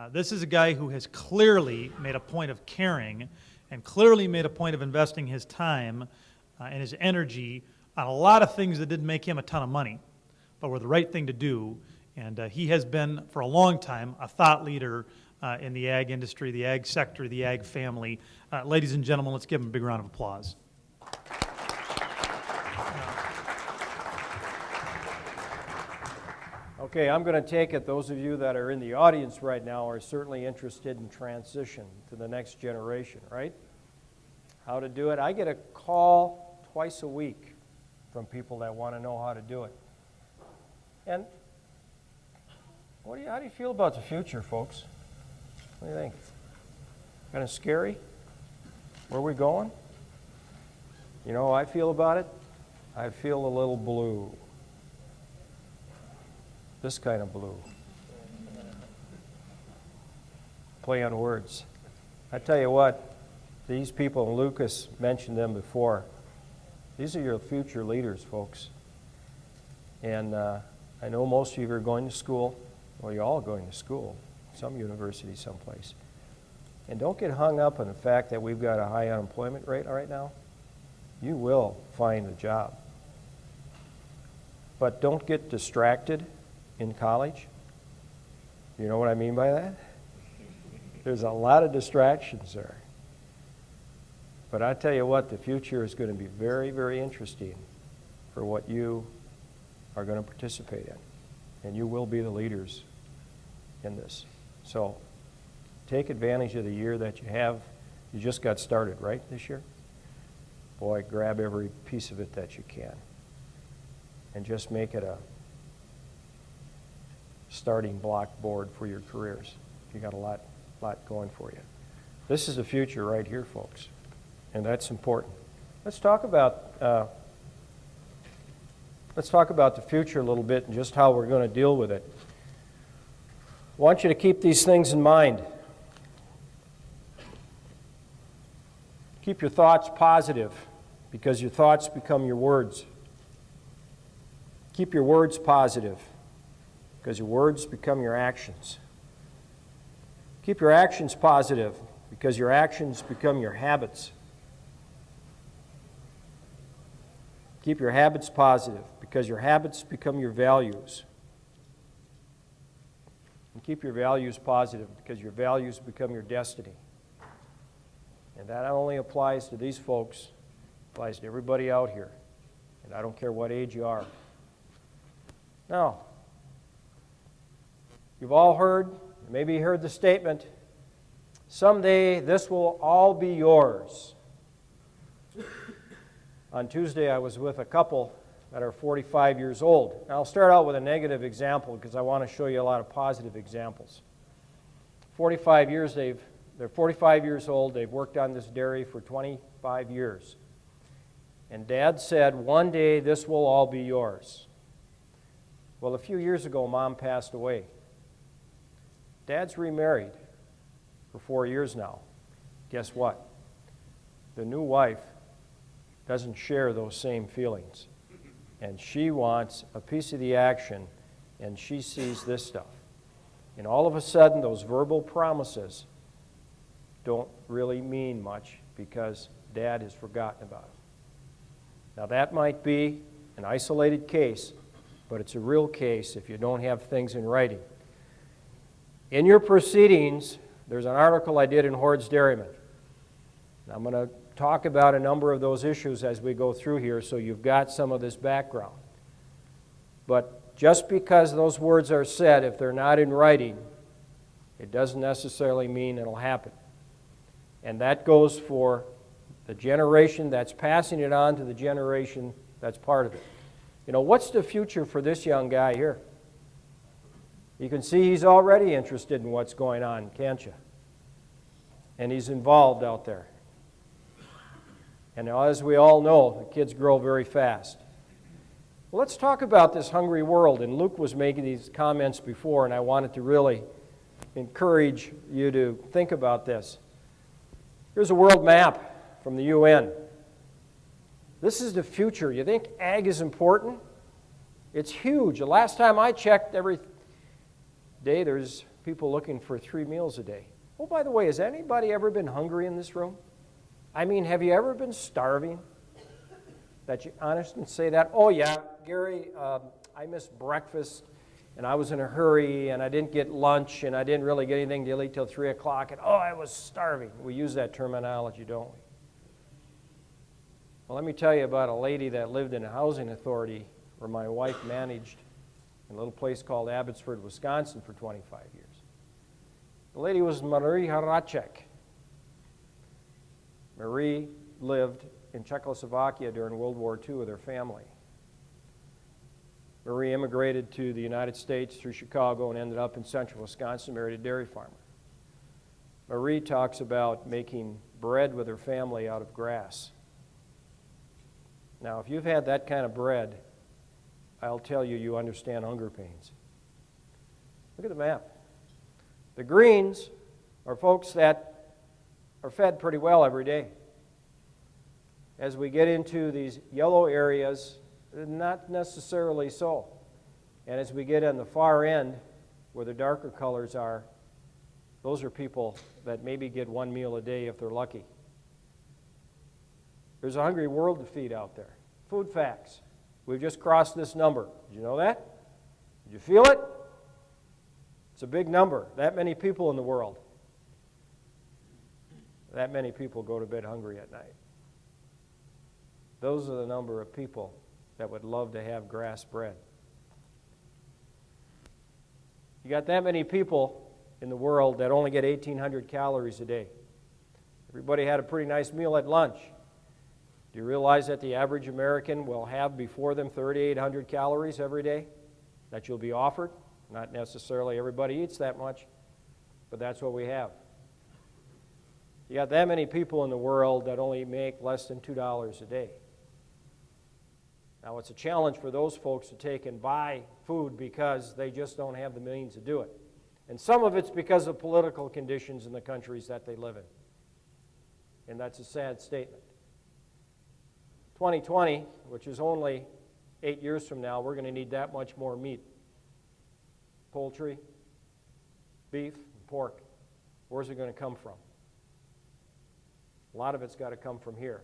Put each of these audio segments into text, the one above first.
This is a guy who has clearly made a point of caring and clearly made a point of investing his time and his energy on a lot of things that didn't make him a ton of money, but were the right thing to do. And he has been, for a long time, a thought leader in the ag industry, the ag sector, the ag family. Ladies and gentlemen, let's give him a big round of applause. Okay, I'm going to take it those of you that are in the audience right now are certainly interested in transition to the next generation, right? How to do it. I get a call twice a week from people that want to know how to do it. And how do you feel about the future, folks? What do you think? Kind of scary? Where are we going? You know how I feel about it? I feel a little blue. This kind of blue. Play on words. I tell you what, these people, and Lucas mentioned them before, these are your future leaders, folks. And I know most of you are going to school. Well, you're all going to school, some university, someplace. And don't get hung up on the fact that we've got a high unemployment rate right now. You will find a job. But don't get distracted in college. You know what I mean by that? There's a lot of distractions there. But I tell you what, the future is going to be very, very interesting for what you are going to participate in. And you will be the leaders in this. So take advantage of the year that you have. You just got started, right, this year? Boy, grab every piece of it that you can. And just make it a starting block board for your careers. You got a lot going for you. This is the future right here, folks, and that's important. Let's talk about the future a little bit and just how we're going to deal with it. I want you to keep these things in mind. Keep your thoughts positive, because your thoughts become your words. Keep your words positive, because your words become your actions. Keep your actions positive, because your actions become your habits. Keep your habits positive, because your habits become your values. And keep your values positive, because your values become your destiny. And that not only applies to these folks, it applies to everybody out here. And I don't care what age you are. Now, you've all heard, maybe you heard the statement, someday this will all be yours. On Tuesday, I was with a couple that are 45 years old. Now, I'll start out with a negative example because I want to show you a lot of positive examples. 45 years, they're 45 years old. They've worked on this dairy for 25 years. And Dad said, one day this will all be yours. Well, a few years ago, Mom passed away. Dad's remarried for 4 years now. Guess what? The new wife doesn't share those same feelings. And she wants a piece of the action, and she sees this stuff. And all of a sudden, those verbal promises don't really mean much because Dad has forgotten about it. Now, that might be an isolated case, but it's a real case if you don't have things in writing. In your proceedings, there's an article I did in Hoard's Dairyman. I'm going to talk about a number of those issues as we go through here, so you've got some of this background. But just because those words are said, if they're not in writing, it doesn't necessarily mean it'll happen. And that goes for the generation that's passing it on to the generation that's part of it. You know, what's the future for this young guy here? You can see he's already interested in what's going on, can't you? And he's involved out there. And as we all know, the kids grow very fast. Well, let's talk about this hungry world. And Luke was making these comments before, and I wanted to really encourage you to think about this. Here's a world map from the UN. This is the future. You think ag is important? It's huge. The last time I checked, every day there's people looking for 3 meals a day. Oh, by the way, has anybody ever been hungry in this room? I mean, have you ever been starving? That you honestly say that? Oh, yeah, Gary, I missed breakfast, and I was in a hurry, and I didn't get lunch, and I didn't really get anything to eat till 3 o'clock, and oh, I was starving. We use that terminology, don't we? Well, let me tell you about a lady that lived in a housing authority where my wife managed in a little place called Abbotsford, Wisconsin for 25 years. The lady was Marie Haracek. Marie lived in Czechoslovakia during World War II with her family. Marie immigrated to the United States through Chicago and ended up in central Wisconsin, married a dairy farmer. Marie talks about making bread with her family out of grass. Now, if you've had that kind of bread, I'll tell you, you understand hunger pains. Look at the map. The greens are folks that are fed pretty well every day. As we get into these yellow areas, not necessarily so. And as we get on the far end, where the darker colors are, those are people that maybe get 1 meal a day if they're lucky. There's a hungry world to feed out there. Food facts. We've just crossed this number. Did you know that? Did you feel it? It's a big number. That many people in the world. That many people go to bed hungry at night. Those are the number of people that would love to have grass bread. You got that many people in the world that only get 1,800 calories a day. Everybody had a pretty nice meal at lunch. Do you realize that the average American will have before them 3,800 calories every day that you'll be offered? Not necessarily everybody eats that much, but that's what we have. You got that many people in the world that only make less than $2 a day. Now, it's a challenge for those folks to take and buy food because they just don't have the means to do it. And some of it's because of political conditions in the countries that they live in. And that's a sad statement. 2020, which is only 8 years from now, we're going to need that much more meat. Poultry, beef, and pork. Where's it going to come from? A lot of it's got to come from here.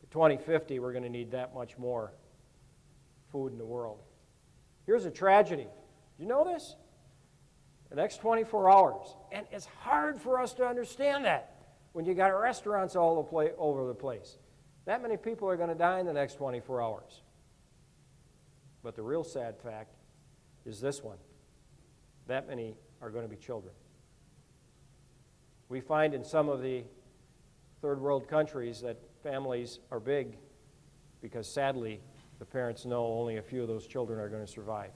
By 2050, we're going to need that much more food in the world. Here's a tragedy. Do you know this? The next 24 hours. And it's hard for us to understand that when you got restaurants all over the place. That many people are going to die in the next 24 hours. But the real sad fact is this one. That many are going to be children. We find in some of the third world countries that families are big because sadly the parents know only a few of those children are going to survive.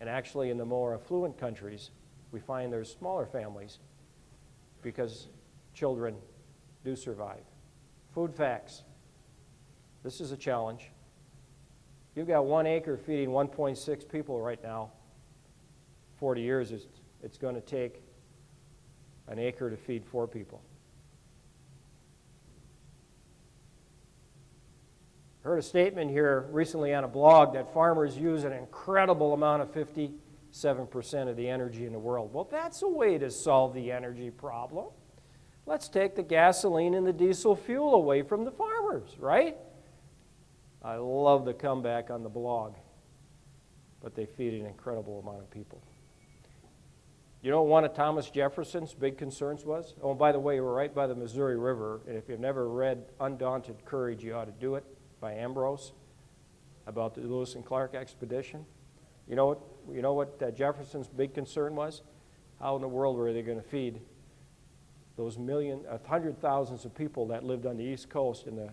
And actually in the more affluent countries, we find there's smaller families because children do survive. Food facts. This is a challenge. You've got 1 acre feeding 1.6 people right now. 40 years, it's going to take an acre to feed 4 people. I heard a statement here recently on a blog that farmers use an incredible amount of 57% of the energy in the world. Well, that's a way to solve the energy problem. Let's take the gasoline and the diesel fuel away from the farmers, right? I love the comeback on the blog, but they feed an incredible amount of people. You know what one of Thomas Jefferson's big concerns was? Oh, by the way, we're right by the Missouri River, and if you've never read Undaunted Courage, you ought to do it, by Ambrose, about the Lewis and Clark expedition. You know what Jefferson's big concern was? How in the world were they going to feed those hundred thousands of people that lived on the East Coast in the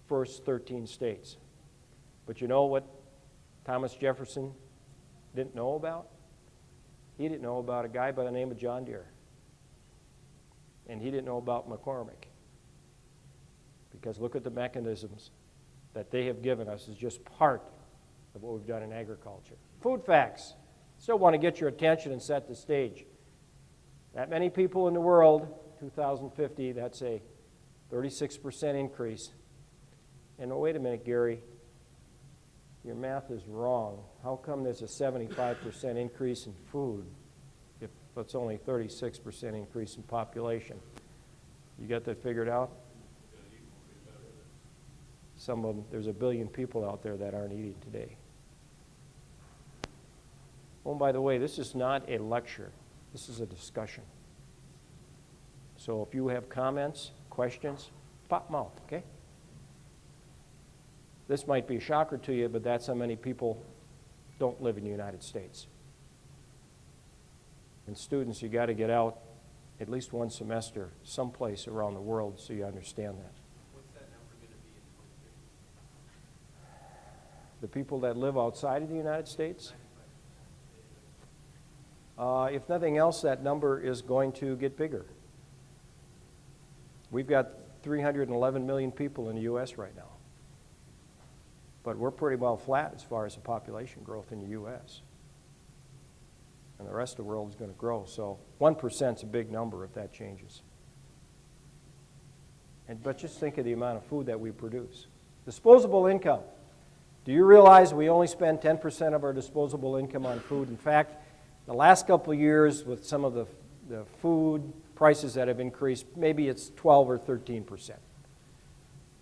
first 13 states? But you know what Thomas Jefferson didn't know about? He didn't know about a guy by the name of John Deere. And he didn't know about McCormick. Because look at the mechanisms that they have given us as just part of what we've done in agriculture. Food facts. Still want to get your attention and set the stage. That many people in the world, 2050, that's a 36% increase. And oh, wait a minute, Gary. Your math is wrong. How come there's a 75% increase in food if it's only 36% increase in population? You got that figured out? Some of them, there's 1 billion people out there that aren't eating today. Oh, by the way, this is not a lecture. This is a discussion. So if you have comments, questions, pop them out, okay? This might be a shocker to you, but that's how many people don't live in the United States. And students, you got to get out at least one semester someplace around the world so you understand that. What's that number going to be in 2030? The people that live outside of the United States, if nothing else, that number is going to get bigger. We've got 311 million people in the U.S. right now. But we're pretty well flat as far as the population growth in the U.S. And the rest of the world is going to grow. So 1% is a big number if that changes. But just think of the amount of food that we produce. Disposable income. Do you realize we only spend 10% of our disposable income on food? In fact, the last couple of years with some of the food prices that have increased, maybe it's 12 or 13%.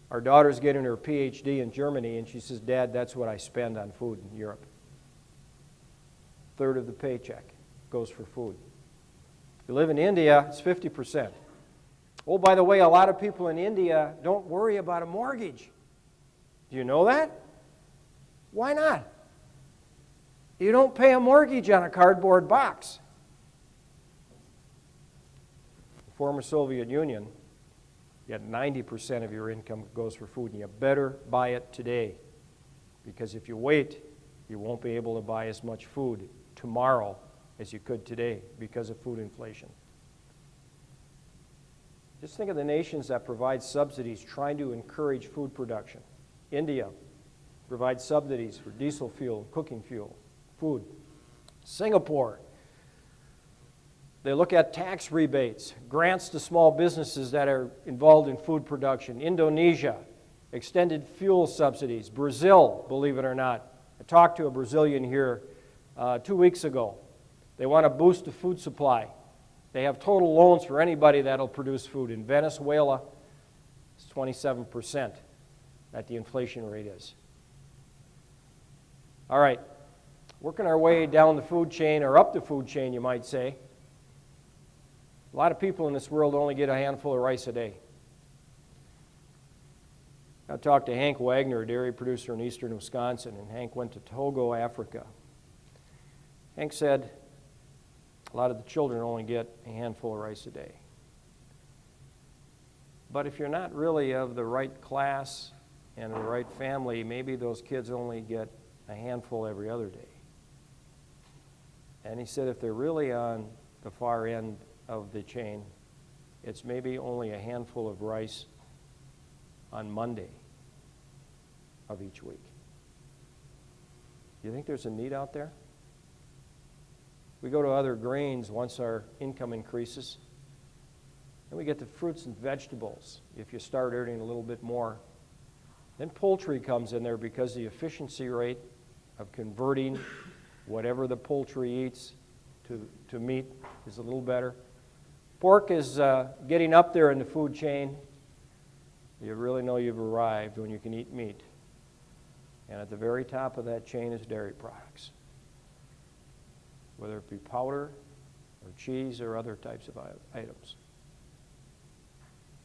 Our daughter's getting her PhD in Germany, and she says, Dad, that's what I spend on food in Europe. Third of the paycheck goes for food. If you live in India, it's 50%. Oh, by the way, a lot of people in India don't worry about a mortgage. Do you know that? Why not? You don't pay a mortgage on a cardboard box. The former Soviet Union, yet 90% of your income goes for food, and you better buy it today. Because if you wait, you won't be able to buy as much food tomorrow as you could today because of food inflation. Just think of the nations that provide subsidies trying to encourage food production. India provides subsidies for diesel fuel, cooking fuel, food. Singapore, they look at tax rebates, grants to small businesses that are involved in food production. Indonesia, extended fuel subsidies. Brazil, believe it or not. I talked to a Brazilian here 2 weeks ago. They want to boost the food supply. They have total loans for anybody that'll produce food. In Venezuela, it's 27% that the inflation rate is. All right, working our way down the food chain, or up the food chain, you might say. A lot of people in this world only get a handful of rice a day. I talked to Hank Wagner, a dairy producer in eastern Wisconsin, and Hank went to Togo, Africa. Hank said a lot of the children only get a handful of rice a day. But if you're not really of the right class and the right family, maybe those kids only get a handful every other day. And he said if they're really on the far end of the chain, it's maybe only a handful of rice on Monday of each week. Do you think there's a need out there? We go to other grains once our income increases. Then we get the fruits and vegetables if you start earning a little bit more. Then poultry comes in there because the efficiency rate of converting whatever the poultry eats to meat is a little better. Pork is getting up there in the food chain. You really know you've arrived when you can eat meat. And at the very top of that chain is dairy products, whether it be powder or cheese or other types of items.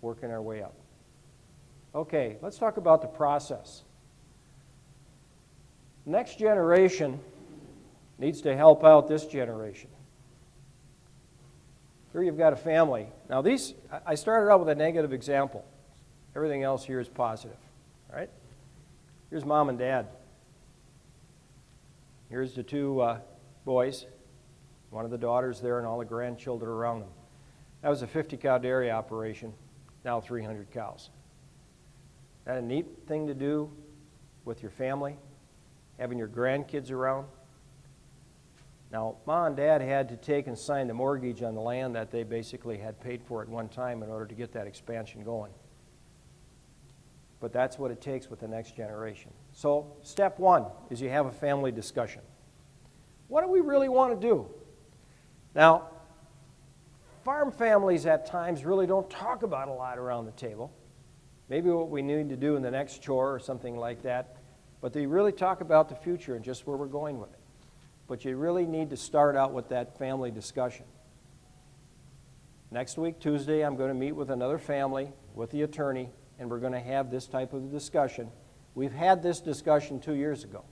Working our way up. Okay, let's talk about the process. Next generation needs to help out this generation. Here you've got a family. Now I started out with a negative example. Everything else here is positive, all right? Here's mom and dad. Here's the two boys. One of the daughters there and all the grandchildren around them. That was a 50-cow dairy operation, now 300 cows. That a neat thing to do with your family, having your grandkids around? Now, mom and dad had to take and sign the mortgage on the land that they basically had paid for at one time in order to get that expansion going. but that's what it takes with the next generation. So step one is you have a family discussion. What do we really want to do? Now, farm families at times really don't talk about a lot around the table. Maybe what we need to do in the next chore or something like that, but they really talk about the future and just where we're going with it. But you really need to start out with that family discussion. Next week, Tuesday, I'm going to meet with another family, with the attorney, and we're going to have this type of discussion. We've had this discussion 2 years ago.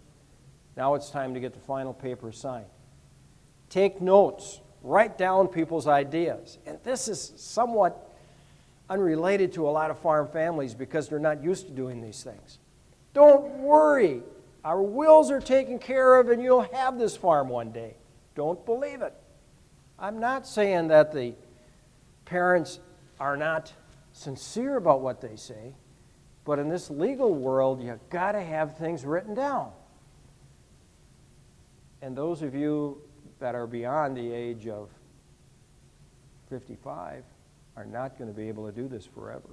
Now it's time to get the final paper signed. Take notes. Write down people's ideas. And this is somewhat unrelated to a lot of farm families because they're not used to doing these things. Don't worry. Our wills are taken care of and you'll have this farm one day. Don't believe it. I'm not saying that the parents are not sincere about what they say, but in this legal world, you've got to have things written down. And those of you that are beyond the age of 55 are not going to be able to do this forever.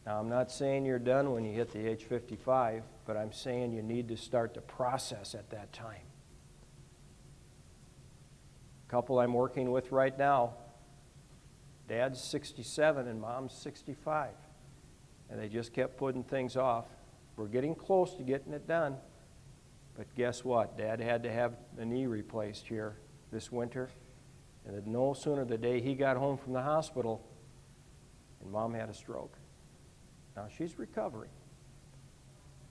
Now, I'm not saying you're done when you hit the age 55, but I'm saying you need to start the process at that time. A couple I'm working with right now, Dad's 67 and Mom's 65, and they just kept putting things off. We're getting close to getting it done, but guess what? Dad had to have the knee replaced here this winter, and no sooner the day he got home from the hospital, and Mom had a stroke. Now, she's recovering,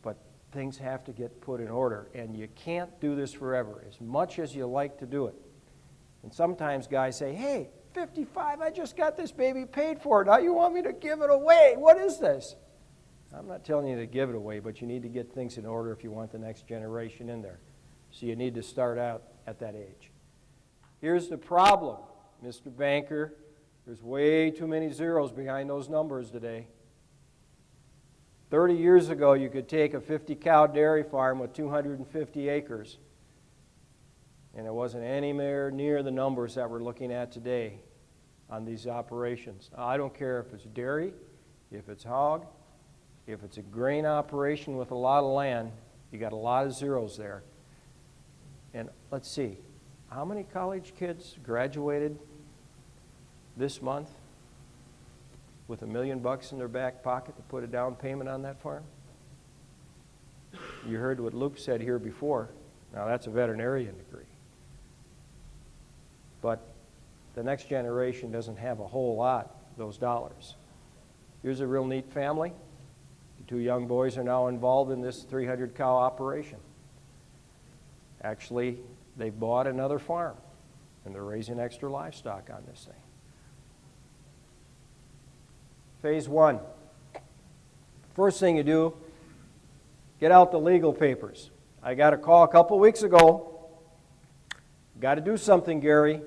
but things have to get put in order, and you can't do this forever, as much as you like to do it. And sometimes guys say, hey, 55, I just got this baby paid for. Now you want me to give it away. What is this? I'm not telling you to give it away, but you need to get things in order if you want the next generation in there. So you need to start out at that age. Here's the problem, Mr. Banker. There's way too many zeros behind those numbers today. 30 years ago, you could take a 50-cow dairy farm with 250 acres, and it wasn't anywhere near the numbers that we're looking at today on these operations. Now, I don't care if it's dairy, if it's hog, if it's a grain operation with a lot of land, you got a lot of zeros there. And let's see, how many college kids graduated this month with $1 million in their back pocket to put a down payment on that farm? You heard what Luke said here before. Now, that's a veterinarian degree. But the next generation doesn't have a whole lot of those dollars. Here's a real neat family. The two young boys are now involved in this 300-cow operation. Actually, they bought another farm, and they're raising extra livestock on this thing. Phase one. First thing you do, get out the legal papers. I got a call a couple weeks ago. Got to do something, Gary.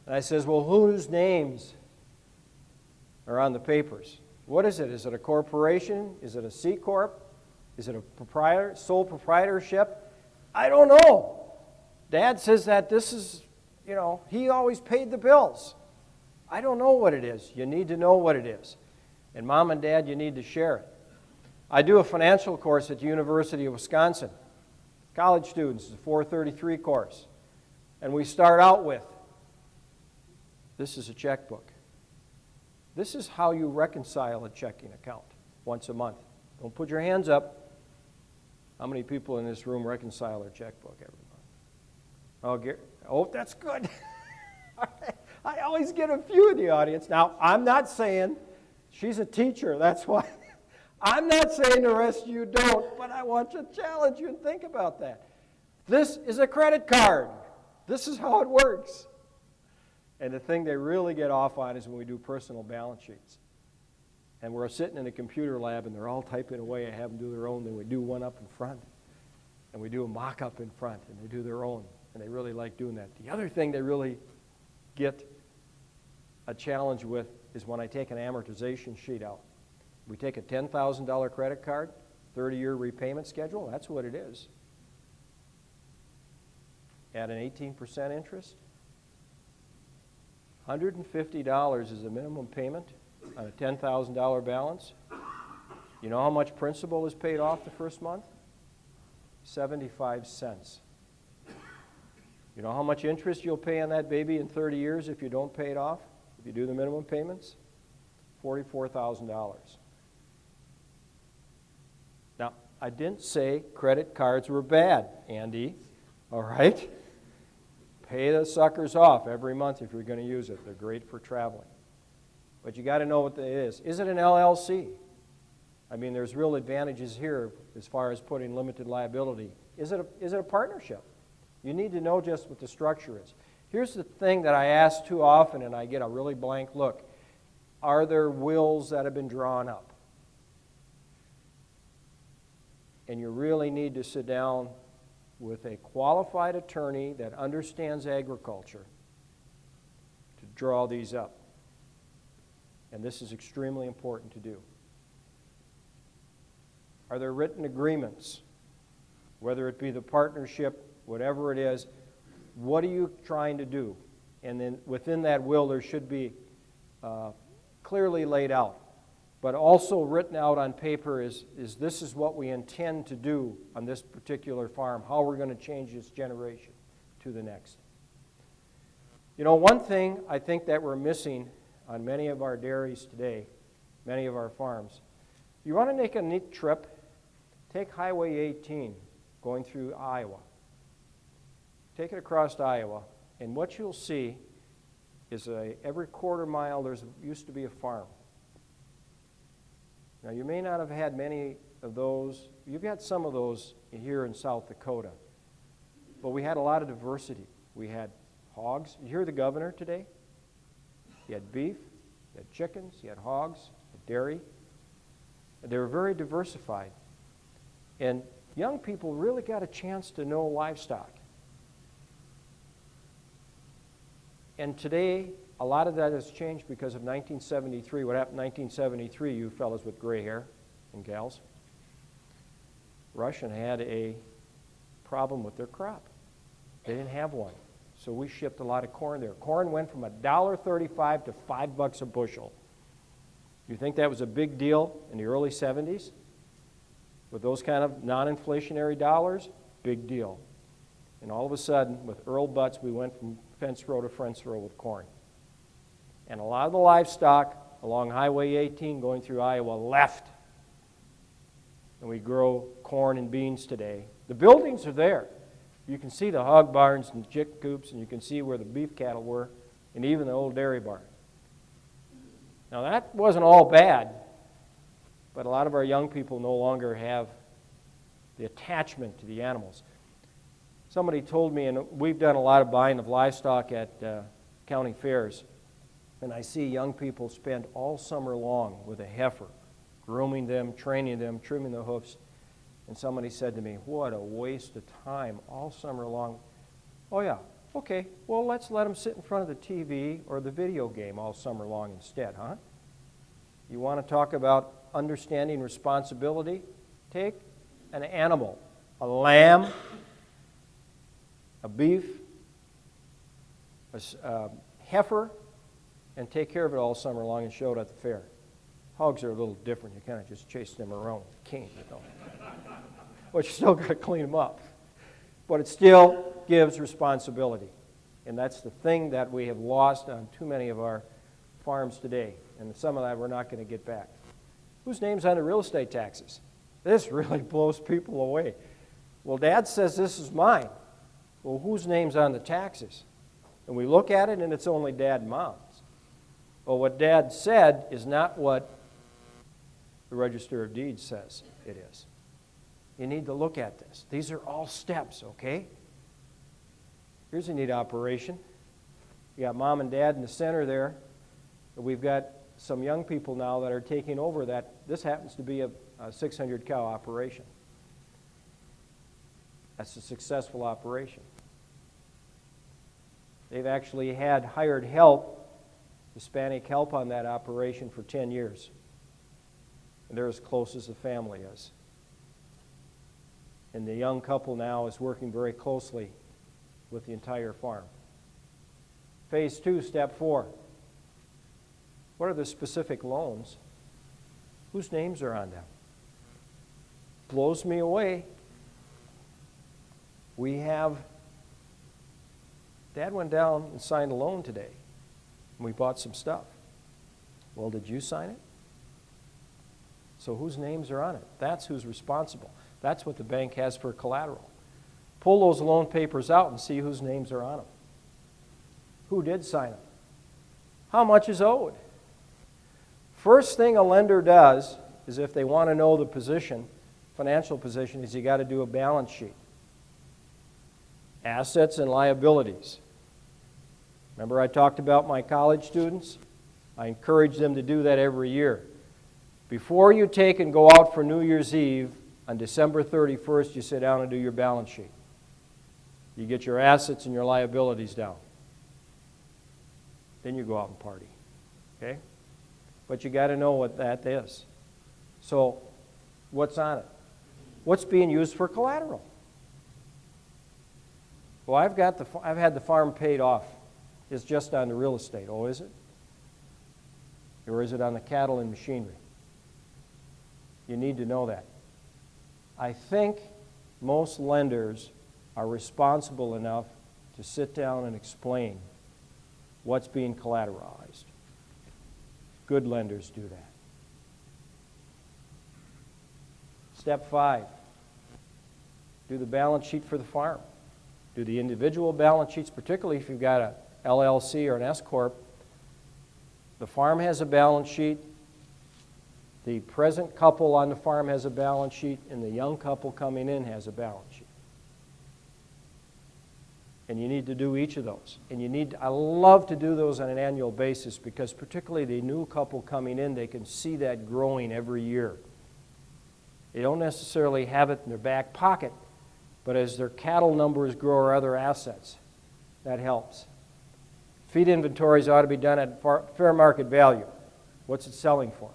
And I says, well, whose names are on the papers? What is it? Is it a corporation? Is it a C Corp? Is it a sole proprietorship? I don't know. Dad says that this is, he always paid the bills. I don't know what it is. You need to know what it is. And Mom and Dad, you need to share it. I do a financial course at the University of Wisconsin. College students, it's a 433 course. And we start out with, this is a checkbook. This is how you reconcile a checking account once a month. Don't put your hands up. How many people in this room reconcile their checkbook every month? Oh, that's good. I always get a few in the audience. Now, I'm not saying she's a teacher, that's why. I'm not saying the rest of you don't, but I want to challenge you and think about that. This is a credit card. This is how it works. And the thing they really get off on is when we do personal balance sheets. And we're sitting in a computer lab and they're all typing away. I have them do their own. Then we do one up in front. And we do a mock-up in front. And they do their own. And they really like doing that. The other thing they really get a challenge with is when I take an amortization sheet out. We take a $10,000 credit card, 30-year repayment schedule. That's what it is. At an 18% interest. $150 is the minimum payment on a $10,000 balance. You know how much principal is paid off the first month? 75 cents. You know how much interest you'll pay on that baby in 30 years if you don't pay it off? If you do the minimum payments? $44,000. Now, I didn't say credit cards were bad, Andy, all right? Pay the suckers off every month if you're going to use it. They're great for traveling. But you got to know what it is. Is it an LLC? I mean, there's real advantages here as far as putting limited liability. Is it a partnership? You need to know just what the structure is. Here's the thing that I ask too often, and I get a really blank look. Are there wills that have been drawn up? And you really need to sit down with a qualified attorney that understands agriculture to draw these up. And this is extremely important to do. Are there written agreements? Whether it be the partnership, whatever it is, what are you trying to do? And then within that will, there should be clearly laid out, but also written out on paper is this is what we intend to do on this particular farm, how we're going to change this generation to the next. You know, one thing I think that we're missing on many of our dairies today, many of our farms, you want to make a neat trip, take Highway 18 going through Iowa. Take it across Iowa, and what you'll see is every quarter mile there used to be a farm. Now, you may not have had many of those. You've got some of those here in South Dakota, but we had a lot of diversity. We had hogs. You hear the governor today? He had beef, he had chickens, he had hogs, he had dairy. They were very diversified. And young people really got a chance to know livestock. And today, a lot of that has changed because of 1973. What happened in 1973, you fellas with gray hair and gals? Russian had a problem with their crop. They didn't have one. So we shipped a lot of corn there. Corn went from $1.35 to $5 a bushel. You think that was a big deal in the early 70s? With those kind of non-inflationary dollars? Big deal. And all of a sudden, with Earl Butts, we went from fence row to fence row with corn. And a lot of the livestock along Highway 18 going through Iowa left. And we grow corn and beans today. The buildings are there. You can see the hog barns and chick coops, and you can see where the beef cattle were, and even the old dairy barn. Now that wasn't all bad, but a lot of our young people no longer have the attachment to the animals. Somebody told me, and we've done a lot of buying of livestock at county fairs, and I see young people spend all summer long with a heifer, grooming them, training them, trimming the hoofs. And somebody said to me, what a waste of time all summer long. Oh yeah, okay, well let's let them sit in front of the TV or the video game all summer long instead, huh? You want to talk about understanding responsibility? Take an animal, a lamb, a beef, a heifer, and take care of it all summer long and show it at the fair. Hogs are a little different. You kind of just chase them around with a cane, you know. But you still got to clean them up. But it still gives responsibility. And that's the thing that we have lost on too many of our farms today. And some of that we're not going to get back. Whose name's on the real estate taxes? This really blows people away. Well, Dad says this is mine. Well, whose name's on the taxes? And we look at it and it's only Dad and Mom's. Well, what Dad said is not what the Register of Deeds says it is. You need to look at this. These are all steps, okay? Here's a neat operation. You got Mom and Dad in the center there. We've got some young people now that are taking over that. This happens to be a 600 cow operation. That's a successful operation. They've actually had hired help, Hispanic help on that operation for 10 years. And they're as close as the family is. And the young couple now is working very closely with the entire farm. Phase 2, step 4. What are the specific loans? Whose names are on them? blows me away. Dad went down and signed a loan today, and we bought some stuff. Well, did you sign it? So whose names are on it? That's who's responsible. That's what the bank has for collateral. Pull those loan papers out and see whose names are on them. Who did sign them? How much is owed? First thing a lender does is, if they want to know the position, financial position, is you got to do a balance sheet. Assets and liabilities. Remember I talked about my college students? I encourage them to do that every year. Before you take and go out for New Year's Eve on December 31st, you sit down and do your balance sheet. You get your assets and your liabilities down. Then you go out and party. Okay? But you got to know what that is. So, what's on it? What's being used for collateral? Well, I've had the farm paid off. It's just on the real estate. Oh, is it? Or is it on the cattle and machinery? You need to know that. I think most lenders are responsible enough to sit down and explain what's being collateralized. Good lenders do that. Step 5, do the balance sheet for the farm. Do the individual balance sheets, particularly if you've got a LLC or an S-Corp. The farm has a balance sheet. The present couple on the farm has a balance sheet, and the young couple coming in has a balance sheet. And you need to do each of those. And I love to do those on an annual basis, because particularly the new couple coming in, they can see that growing every year. They don't necessarily have it in their back pocket, but as their cattle numbers grow or other assets, that helps. Feed inventories ought to be done at fair market value. What's it selling for?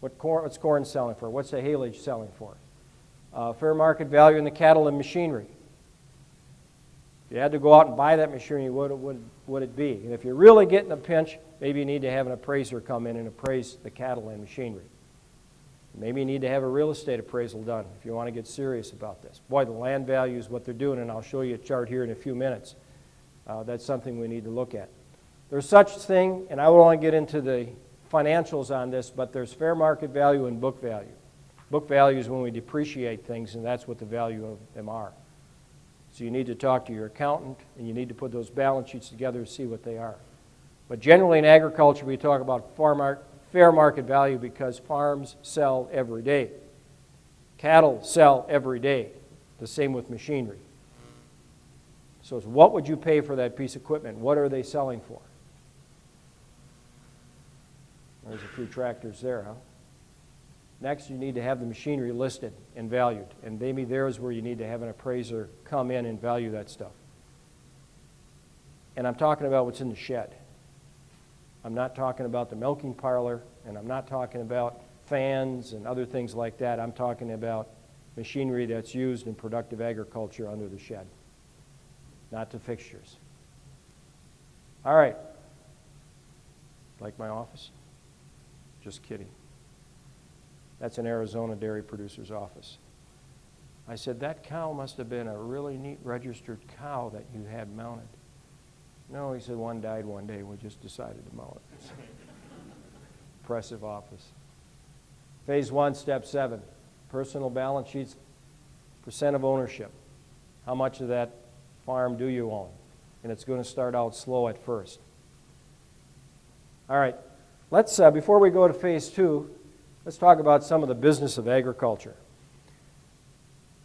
What's corn selling for? What's the haylage selling for? Fair market value in the cattle and machinery. If you had to go out and buy that machinery, what would it be? And if you're really getting a pinch, maybe you need to have an appraiser come in and appraise the cattle and machinery. Maybe you need to have a real estate appraisal done if you want to get serious about this. Boy, the land value is what they're doing, and I'll show you a chart here in a few minutes. That's something we need to look at. There's such thing, and I will only get into the financials on this, but there's fair market value and book value. Book value is when we depreciate things, and that's what the value of them are. So you need to talk to your accountant, and you need to put those balance sheets together to see what they are. But generally in agriculture, we talk about fair market value because farms sell every day. Cattle sell every day. The same with machinery. So it's what would you pay for that piece of equipment? What are they selling for? There's a few tractors there, huh? Next, you need to have the machinery listed and valued. And maybe there's where you need to have an appraiser come in and value that stuff. And I'm talking about what's in the shed. I'm not talking about the milking parlor, and I'm not talking about fans and other things like that. I'm talking about machinery that's used in productive agriculture under the shed, not the fixtures. All right. Like my office? Just kidding. That's an Arizona dairy producer's office. I said, that cow must have been a really neat registered cow that you had mounted. No, he said, one died one day. We just decided to mount it. Impressive office. Phase 1, step 7. Personal balance sheets, percent of ownership. How much of that farm do you own? And it's going to start out slow at first. All right. Let's, before we go to phase 2, let's talk about some of the business of agriculture.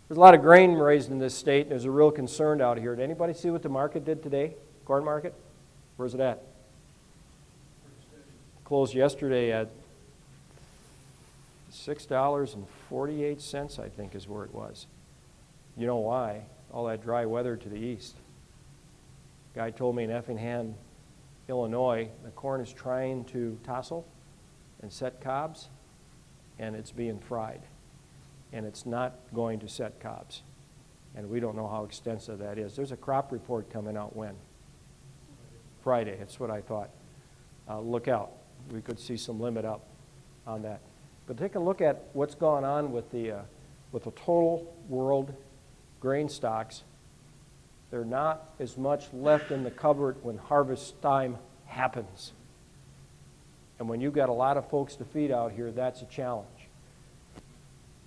There's a lot of grain raised in this state, and there's a real concern out here. Did anybody see what the market did today? Corn market? Where's it at? Closed yesterday at $6.48, I think is where it was. You know why? All that dry weather to the east. Guy told me in Effingham, Illinois, the corn is trying to tassel and set cobs, and it's being fried. And it's not going to set cobs. And we don't know how extensive that is. There's a crop report coming out when? Friday. That's what I thought. Look out. We could see some limit up on that. But take a look at what's going on with the with the total world grain stocks, there's not as much left in the cupboard when harvest time happens. And when you've got a lot of folks to feed out here, that's a challenge.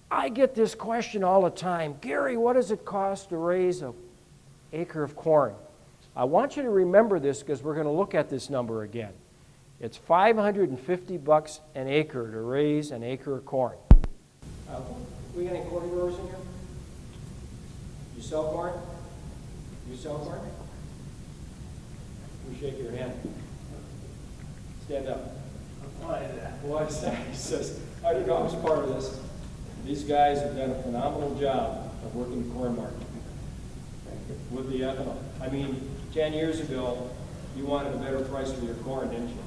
I get this question all the time, Gary, what does it cost to raise an acre of corn? I want you to remember this because we're going to look at this number again. It's $550 an acre to raise an acre of corn. We got any corn growers in here? You sell corn? You sell corn? You shake your hand. Stand up. Why is that? Why is that? He says, I think I was part of this. These guys have done a phenomenal job of working the corn market with the ethanol. I mean, 10 years ago, you wanted a better price for your corn, didn't you?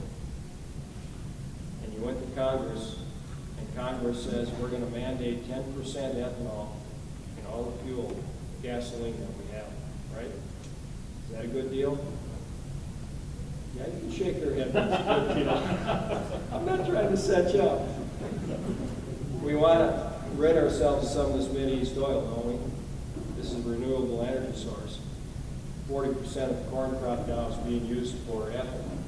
And you went to Congress, and Congress says we're going to mandate 10% ethanol in all the fuel, gasoline that we have, right? Is that a good deal? Yeah, you can shake your head. That's a good deal. I'm not trying to set you up. We want to rid ourselves of some of this Mideast oil, don't we? This is a renewable energy source. 40% of the corn crop now is being used for ethanol.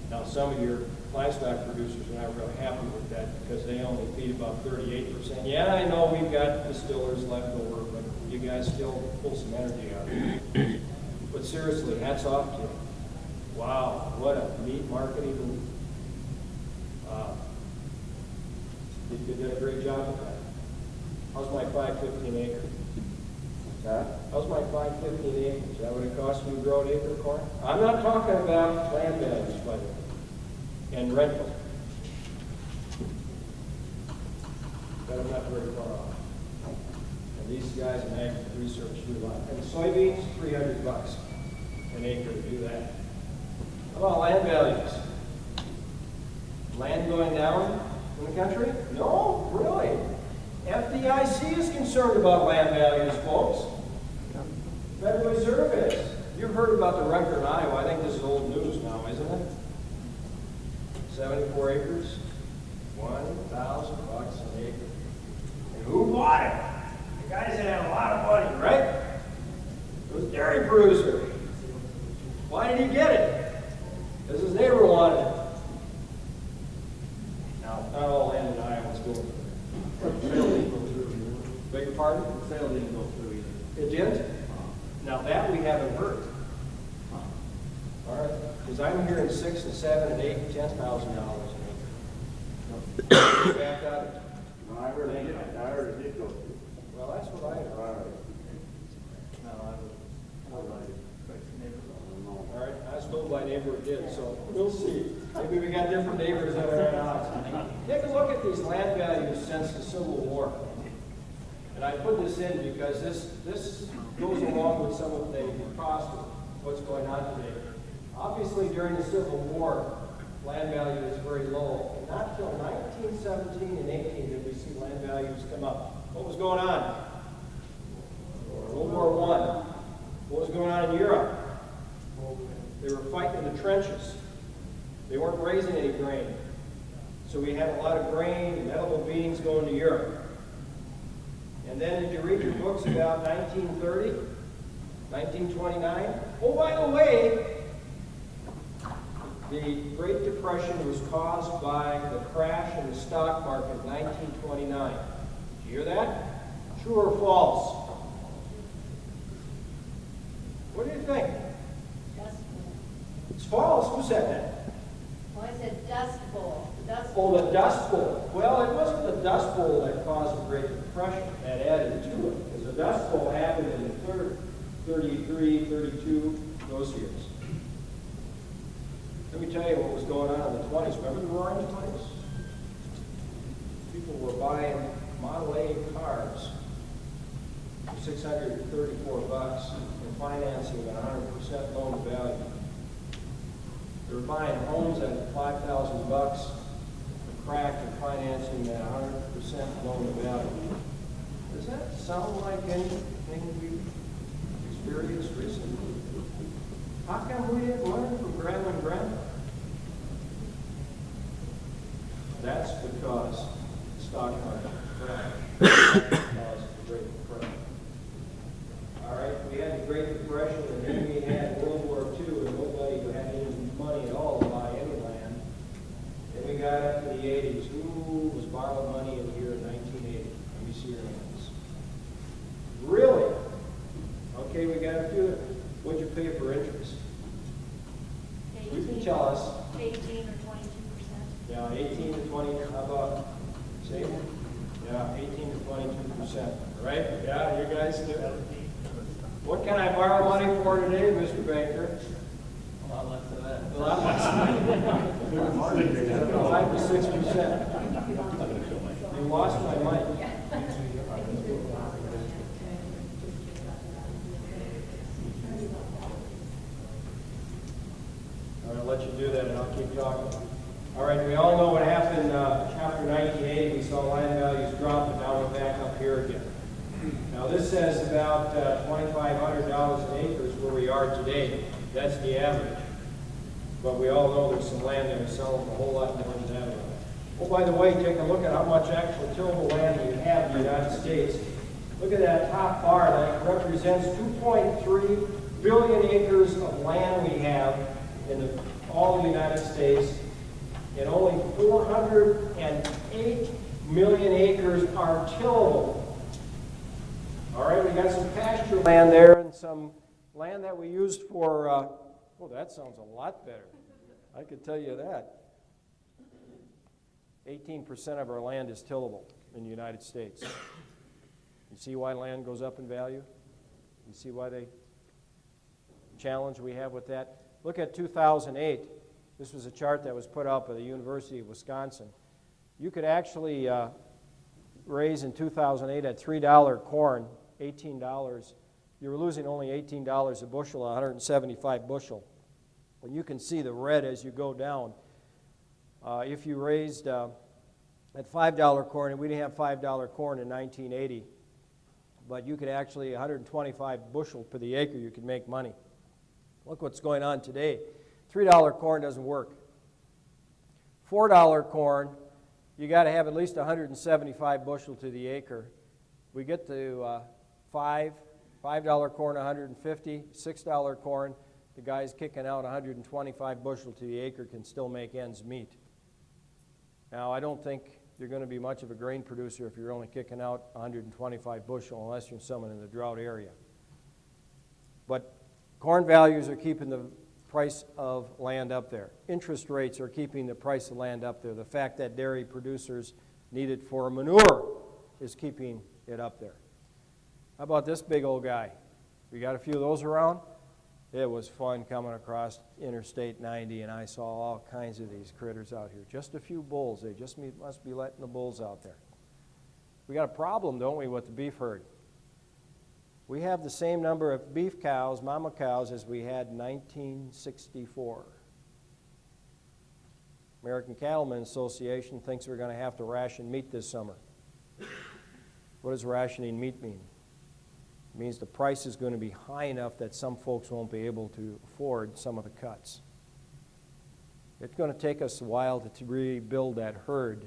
Now, some of your livestock producers are not really happy with that because they only feed about 38%. Yeah, I know we've got distillers left over, but you guys still pull some energy out of it. But seriously, hats off to you. Wow, what a neat marketing move. You did a great job with that. How's my 515 acre? How's my 515 acres? Is that what it costs me to grow an acre of corn? I'm not talking about land values, by the way, and rental. But I'm not very far off. And these guys in ag research do a lot. And soybeans, $300 an acre to do that. How about land values? Land going down in the country? No, really. FDIC is concerned about land values, folks. Federal Reserve is. You've heard about the record in Iowa. I think this is old news now, isn't it? 74 acres, $1,000 an acre. And who bought it? The guys that had a lot of money, right? It was a dairy producer. Why did he get it? Because his neighbor wanted it. Now, not all land in Iowa is going for it. Sale didn't go through either. Beg your pardon? Sale didn't go through either. It didn't? Now that we haven't heard. All right, because I'm hearing $6,000 and $7,000 and $8,000 and $10,000 an acre. Back out of it. No, I heard it did go through. Well, that's what I heard. All right, I was told my neighbor it did, so we'll see. Maybe we got different neighbors that are out. Take a look at these land values since the Civil War. And I put this in because this goes along with some of the cost of what's going on today. Obviously, during the Civil War, land value was very low. And not until 1917 and 18 did we see land values come up. What was going on? World War I. What was going on in Europe? They were fighting in the trenches. They weren't raising any grain. So we had a lot of grain and edible beans going to Europe. And then did you read your books about 1930, 1929? Oh, by the way, the Great Depression was caused by the crash in the stock market in 1929. Did you hear that? True or false? What do you think? Dust Bowl. It's false. Who said that? Well, I said Dust Bowl. Dust Oh, Bowl. the Dust Bowl. Well, it wasn't the Dust Bowl that caused the Great Depression. That added to it. Because the Dust Bowl happened in the 33, 32, those years. Let me tell you what was going on in the 20s. Remember the Roaring 20s? People were buying Model A cars for $634 and financing at 100% loan to value. They were buying homes at $5,000 crack and financing at 100% loan to value. Does that sound like anything we've experienced recently? How come we didn't learn from Grandma and Grandpa? That's because the stock market crashed. All right, we had the Great Depression, and then we had World War II, and nobody had any money at all to buy any land. Then we got up to the 80s. Who was borrowing money in here in 1980? Let me see your hands. Really? Okay, we got a few. What'd you pay for interest? You can tell us. 18 or 22%. Yeah, 18 to 20, how about, say, yeah, 18 to 22%, right? Yeah, you guys do. What can I borrow money for today, Mr. Banker? A lot less than that. A lot less. 5 to 6%. You lost my mic. All right, I'll let you do that and I'll keep talking. All right, we all know what happened after 1980. We saw land values drop, and now we're back up here again. Now this says about $2,500 an acre is where we are today. That's the average. But we all know there's some land there selling a whole lot more than that. Oh, by the way, take a look at how much actual tillable land we have in the United States. Look at that top bar. That represents 2.3 billion acres of land we have in all the United States. And only 408 million acres are tillable. All right, we got some pasture land there and some land that we used for, oh, that sounds a lot better. I could tell you that. 18% of our land is tillable in the United States. You see why land goes up in value? You see why the challenge we have with that? Look at 2008. This was a chart that was put out by the University of Wisconsin. You could actually raise in 2008 at $3 corn, $18. You were losing only $18 a bushel, 175 bushel. And you can see the red as you go down. If you raised at $5 corn, and we didn't have $5 corn in 1980, but you could actually, 125 bushel per the acre, you could make money. Look what's going on today. $3 corn doesn't work. $4 corn, you got to have at least 175 bushel to the acre. We get to $5 corn, 150, $6 corn, the guy's kicking out 125 bushel to the acre can still make ends meet. Now, I don't think you're going to be much of a grain producer if you're only kicking out 125 bushel unless you're someone in the drought area. But corn values are keeping the price of land up there. Interest rates are keeping the price of land up there. The fact that dairy producers need it for manure is keeping it up there. How about this big old guy? We got a few of those around? It was fun coming across Interstate 90, and I saw all kinds of these critters out here. Just a few bulls. They just must be letting the bulls out there. We got a problem, don't we, with the beef herd? We have the same number of beef cows, mama cows, as we had in 1964. American Cattlemen's Association thinks we're going to have to ration meat this summer. What does rationing meat mean? It means the price is going to be high enough that some folks won't be able to afford some of the cuts. It's going to take us a while to rebuild that herd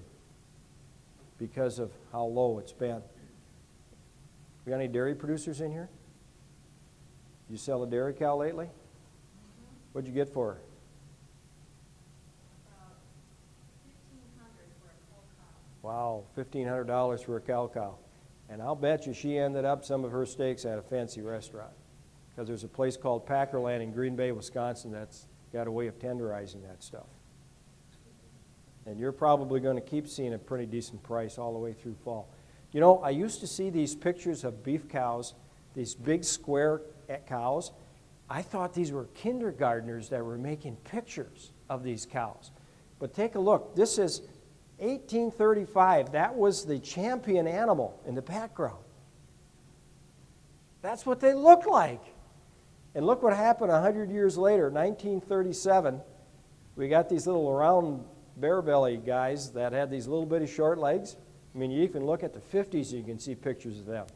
because of how low it's been. We got any dairy producers in here? Did you sell a dairy cow lately? What'd you get for her? Wow, $1,500 for a cow. And I'll bet you she ended up some of her steaks at a fancy restaurant. Because there's a place called Packerland in Green Bay, Wisconsin that's got a way of tenderizing that stuff. And you're probably going to keep seeing a pretty decent price all the way through fall. You know, I used to see these pictures of beef cows, these big square cows. I thought these were kindergartners that were making pictures of these cows. But take a look. This is 1835. That was the champion animal in the background. That's what they look like. And look what happened 100 years later, 1937. We got these little round bear-belly guys that had these little bitty short legs. I mean, you even look at the 50s and you can see pictures of them.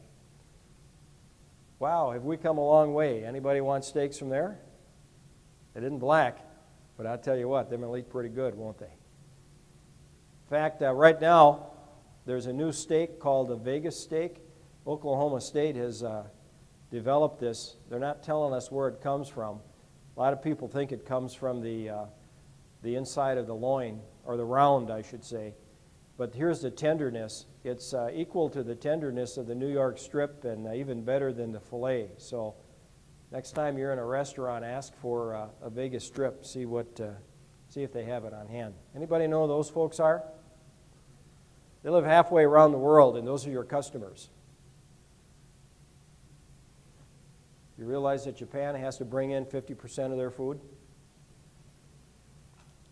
Wow, have we come a long way? Anybody want steaks from there? They didn't black, but I'll tell you what, them will eat pretty good, won't they? In fact, right now, there's a new steak called a Vegas steak. Oklahoma State has developed this. They're not telling us where it comes from. A lot of people think it comes from the inside of the loin, or the round, I should say. But here's the tenderness. It's equal to the tenderness of the New York strip, and even better than the filet. So next time you're in a restaurant, ask for a Vegas strip. See if they have it on hand. Anybody know who those folks are? They live halfway around the world, and those are your customers. You realize that Japan has to bring in 50% of their food?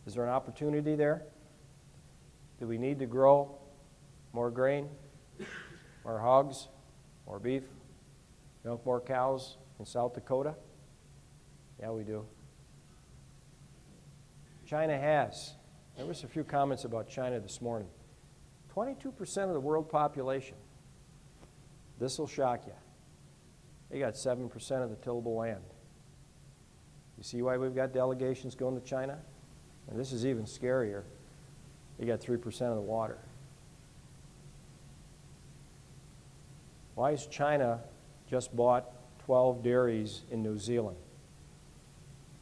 Is there an opportunity there? Do we need to grow more grain, more hogs, more beef, milk more cows in South Dakota? Yeah, we do. China has. There was a few comments about China this morning. 22% of the world population. This will shock you. They got 7% of the tillable land. You see why we've got delegations going to China? And this is even scarier. They got 3% of the water. Why has China just bought 12 dairies in New Zealand?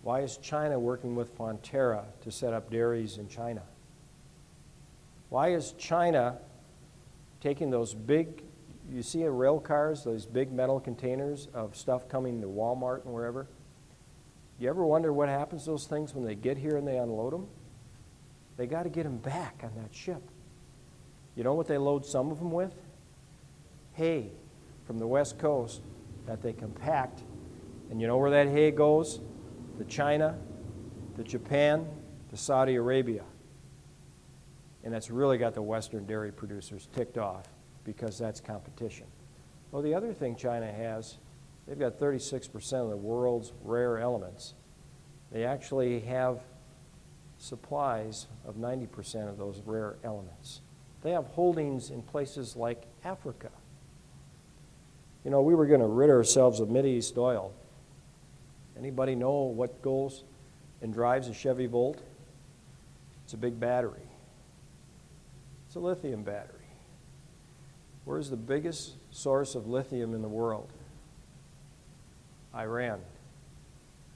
Why is China working with Fonterra to set up dairies in China? Why is China taking those big, you see in rail cars, those big metal containers of stuff coming to Walmart and wherever? You ever wonder what happens to those things when they get here and they unload them? They got to get them back on that ship. You know what they load some of them with? Hay from the West Coast that they compact. And you know where that hay goes? To China, to Japan, to Saudi Arabia. And that's really got the Western dairy producers ticked off because that's competition. Well, the other thing China has, they've got 36% of the world's rare elements. They actually have supplies of 90% of those rare elements. They have holdings in places like Africa. You know, we were going to rid ourselves of Mideast oil. Anybody know what goes and drives a Chevy Volt? It's a big battery. It's a lithium battery. Where's the biggest source of lithium in the world? Iran.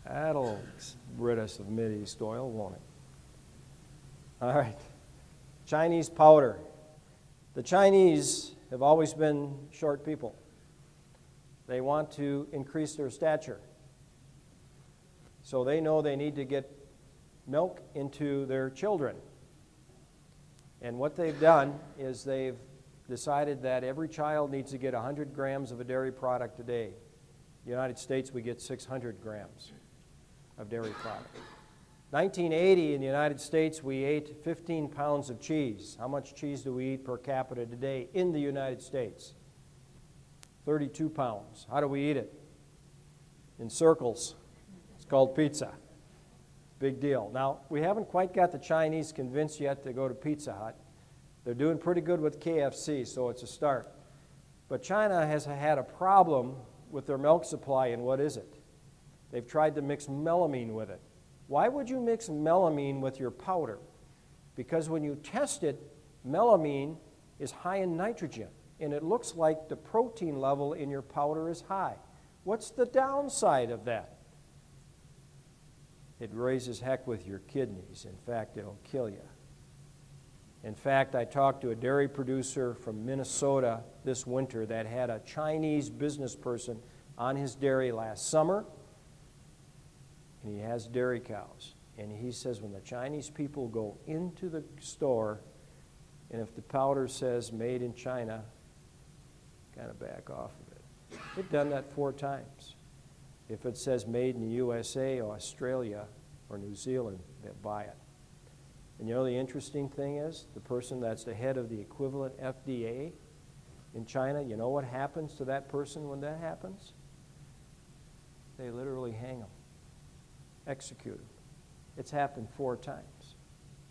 That'll rid us of Mideast oil, won't it? All right. Chinese powder. The Chinese have always been short people. They want to increase their stature. So they know they need to get milk into their children. And what they've done is they've decided that every child needs to get 100 grams of a dairy product a day. In the United States, we get 600 grams of dairy product. 1980 in the United States, we ate 15 pounds of cheese. How much cheese do we eat per capita today in the United States? 32 pounds. How do we eat it? In circles. It's called pizza. Big deal. Now, we haven't quite got the Chinese convinced yet to go to Pizza Hut. They're doing pretty good with KFC, so it's a start. But China has had a problem with their milk supply, and what is it? They've tried to mix melamine with it. Why would you mix melamine with your powder? Because when you test it, melamine is high in nitrogen, and it looks like the protein level in your powder is high. What's the downside of that? It raises heck with your kidneys. In fact, it'll kill you. In fact, I talked to a dairy producer from Minnesota this winter that had a Chinese business person on his dairy last summer, and he has dairy cows. And he says when the Chinese people go into the store, and if the powder says made in China, kind of back off of it. They've done that 4 times. If it says made in the USA, Australia, or New Zealand, they'll buy it. And you know the interesting thing is, the person that's the head of the equivalent FDA in China, you know what happens to that person when that happens? They literally hang them, execute them. It's happened 4 times.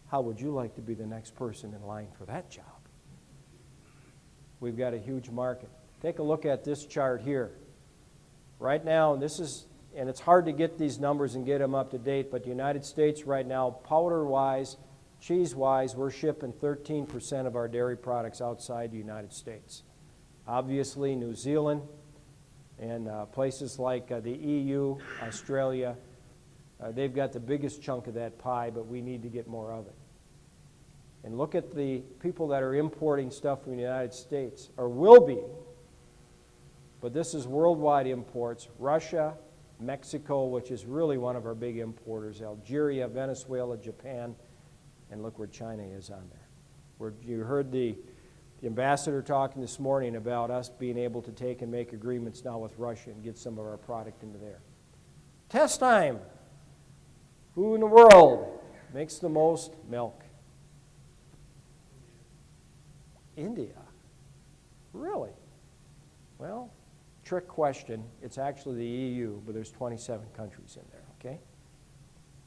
How would you like to be the next person in line for that job? We've got a huge market. Take a look at this chart here. Right now, this is, and it's hard to get these numbers and get them up to date, but the United States right now, powder-wise, cheese-wise, we're shipping 13% of our dairy products outside the United States. Obviously, New Zealand And places like the EU, Australia, they've got the biggest chunk of that pie, but we need to get more of it. And look at the people that are importing stuff from the United States, or will be, but this is worldwide imports. Russia, Mexico, which is really one of our big importers, Algeria, Venezuela, Japan, and look where China is on there. You heard the ambassador talking this morning about us being able to take and make agreements now with Russia and get some of our product into there. Test time. Who in the world makes the most milk? India. Really? Well, trick question. It's actually the EU, but there's 27 countries in there, okay?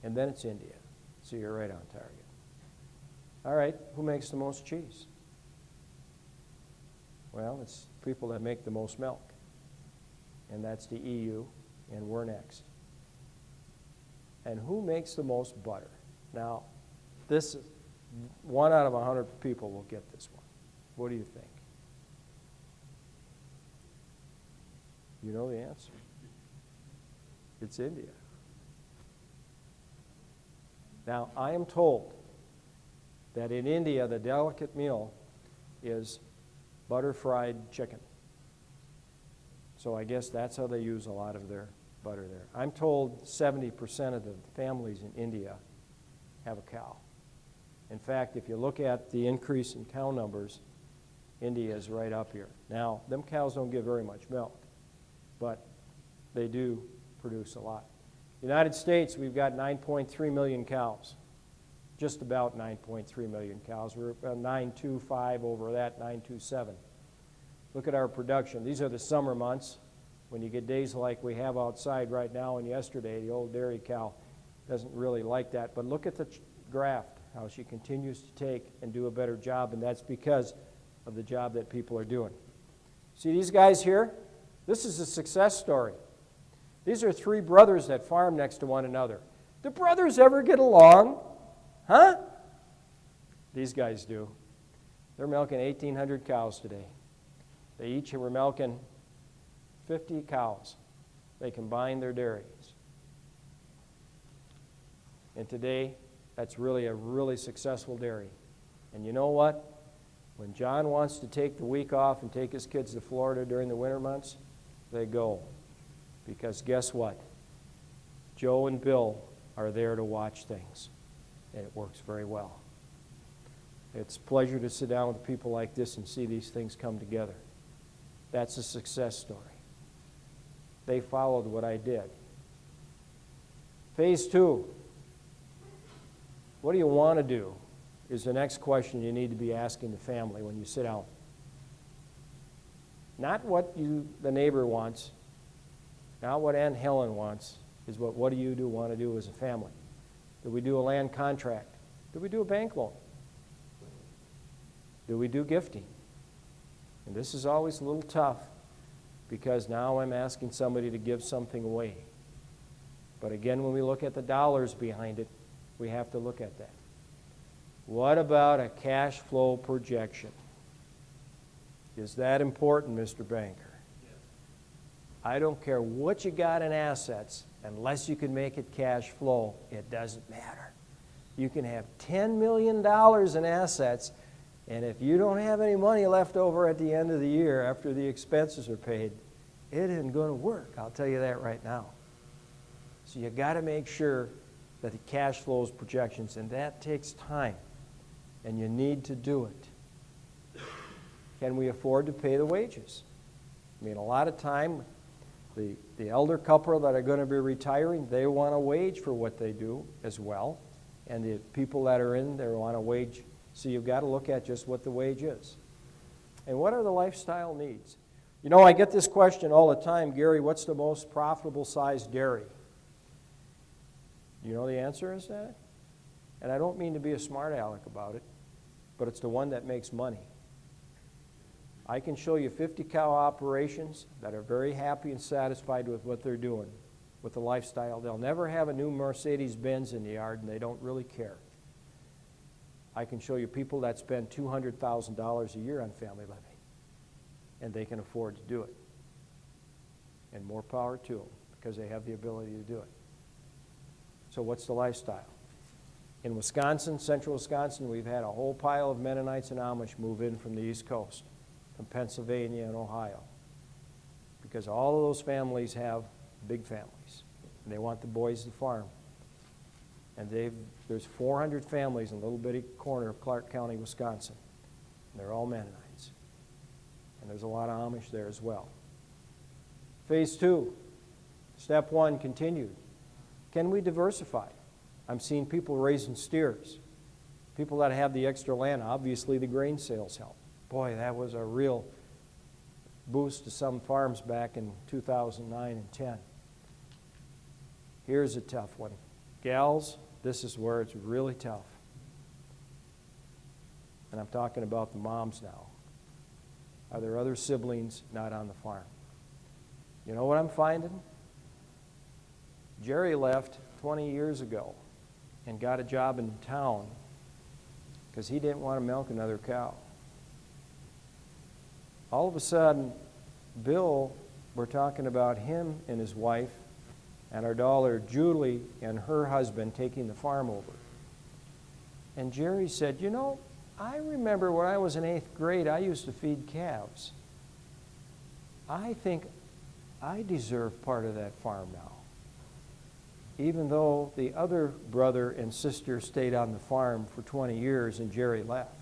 And then it's India. So you're right on target. All right, who makes the most cheese? Well, it's people that make the most milk. And that's the EU, and we're next. And who makes the most butter? Now, this is 1 out of 100 people will get this one. What do you think? You know the answer. It's India. Now, I am told that in India, the delicate meal is butter-fried chicken. So I guess that's how they use a lot of their butter there. I'm told 70% of the families in India have a cow. In fact, if you look at the increase in cow numbers, India is right up here. Now, them cows don't give very much milk, but they do produce a lot. United States, we've got 9.3 million cows. Just about 9.3 million cows. We're about 925 over that, 927. Look at our production. These are the summer months. When you get days like we have outside right now and yesterday, the old dairy cow doesn't really like that. But look at the graft, how she continues to take and do a better job, and that's because of the job that people are doing. See these guys here? This is a success story. These are 3 brothers that farm next to one another. Do brothers ever get along? Huh? These guys do. They're milking 1,800 cows today. They each were milking 50 cows. They combine their dairies. And today, that's really a really successful dairy. And you know what? When John wants to take the week off and take his kids to Florida during the winter months, they go. Because guess what? Joe and Bill are there to watch things. And it works very well. It's a pleasure to sit down with people like this and see these things come together. That's a success story. They followed what I did. Phase 2. What do you want to do is the next question you need to be asking the family when you sit down. Not what the neighbor wants, not what Aunt Helen wants, is what do you want to do as a family? Do we do a land contract? Do we do a bank loan? Do we do gifting? And this is always a little tough because now I'm asking somebody to give something away. But again, when we look at the dollars behind it, we have to look at that. What about a cash flow projection? Is that important, Mr. Banker? Yes. I don't care what you got in assets, unless you can make it cash flow, it doesn't matter. You can have $10 million in assets, and if you don't have any money left over at the end of the year after the expenses are paid, it isn't going to work. I'll tell you that right now. So you got to make sure that the cash flows projections, and that takes time, and you need to do it. Can we afford to pay the wages? I mean, a lot of time, the elder couple that are going to be retiring, they want a wage for what they do as well, and the people that are in there want a wage. So you've got to look at just what the wage is. And what are the lifestyle needs? You know, I get this question all the time, Gary, what's the most profitable size dairy? You know the answer is that? And I don't mean to be a smart aleck about it, but it's the one that makes money. I can show you 50 cow operations that are very happy and satisfied with what they're doing, with the lifestyle. They'll never have a new Mercedes-Benz in the yard, and they don't really care. I can show you people that spend $200,000 a year on family living, and they can afford to do it. and more power to them because they have the ability to do it. So what's the lifestyle? In Wisconsin, central Wisconsin, we've had a whole pile of Mennonites and Amish move in from the East Coast, from Pennsylvania and Ohio, because all of those families have big families, and they want the boys to farm. And there's 400 families in a little bitty corner of Clark County, Wisconsin, and they're all Mennonites. And there's a lot of Amish there as well. Phase 2, step 1 continued. Can we diversify? I'm seeing people raising steers. People that have the extra land, obviously the grain sales help. Boy, that was a real boost to some farms back in 2009 and 10. Here's a tough one. Gals, this is where it's really tough. And I'm talking about the moms now. Are there other siblings not on the farm? You know what I'm finding? Jerry left 20 years ago and got a job in town because he didn't want to milk another cow. All of a sudden, Bill, we're talking about him and his wife and our daughter Julie and her husband taking the farm over. And Jerry said, you know, I remember when I was in 8th grade, I used to feed calves. I think I deserve part of that farm now. Even though the other brother and sister stayed on the farm for 20 years and Jerry left,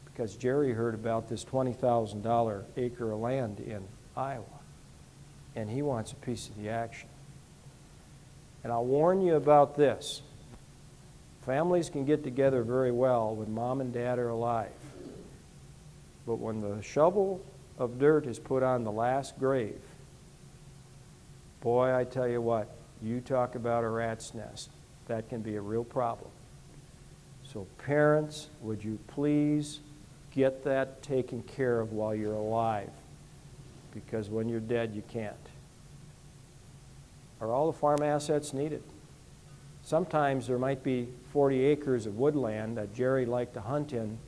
because Jerry heard about this $20,000 acre of land in Iowa, and he wants a piece of the action. And I'll warn you about this. Families can get together very well when mom and dad are alive. But when the shovel of dirt is put on the last grave, boy, I tell you what, you talk about a rat's nest. That can be a real problem. So parents, would you please get that taken care of while you're alive? Because when you're dead, you can't. Are all the farm assets needed? Sometimes there might be 40 acres of woodland that Jerry liked to hunt in,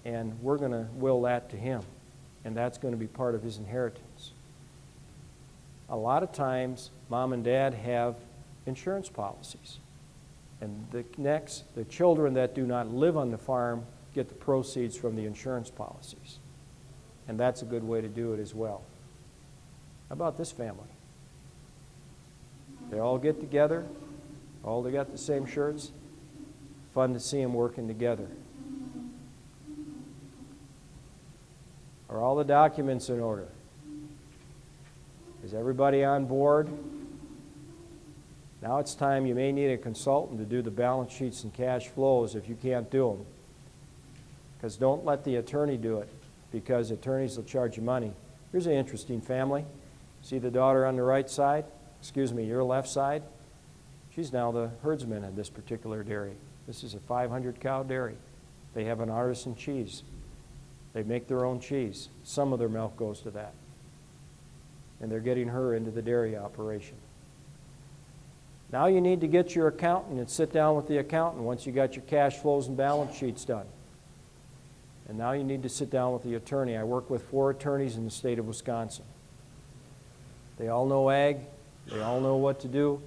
and we're going to will that to him, and that's going to be part of his inheritance. A lot of times, mom and dad have insurance policies, and the children that do not live on the farm get the proceeds from the insurance policies, and that's a good way to do it as well. How about this family? They all get together, all they got the same shirts. Fun to see them working together. Are all the documents in order? Is everybody on board? Now it's time. You may need a consultant to do the balance sheets and cash flows if you can't do them. Because don't let the attorney do it, because attorneys will charge you money. Here's an interesting family. See the daughter on the right side? Excuse me, your left side? She's now the herdsman in this particular dairy. This is a 500 cow dairy. They have an artisan cheese. They make their own cheese. Some of their milk goes to that. And they're getting her into the dairy operation. Now you need to get your accountant and sit down with the accountant once you got your cash flows and balance sheets done. And now you need to sit down with the attorney. I work with 4 attorneys in the state of Wisconsin. They all know ag. They all know what to do.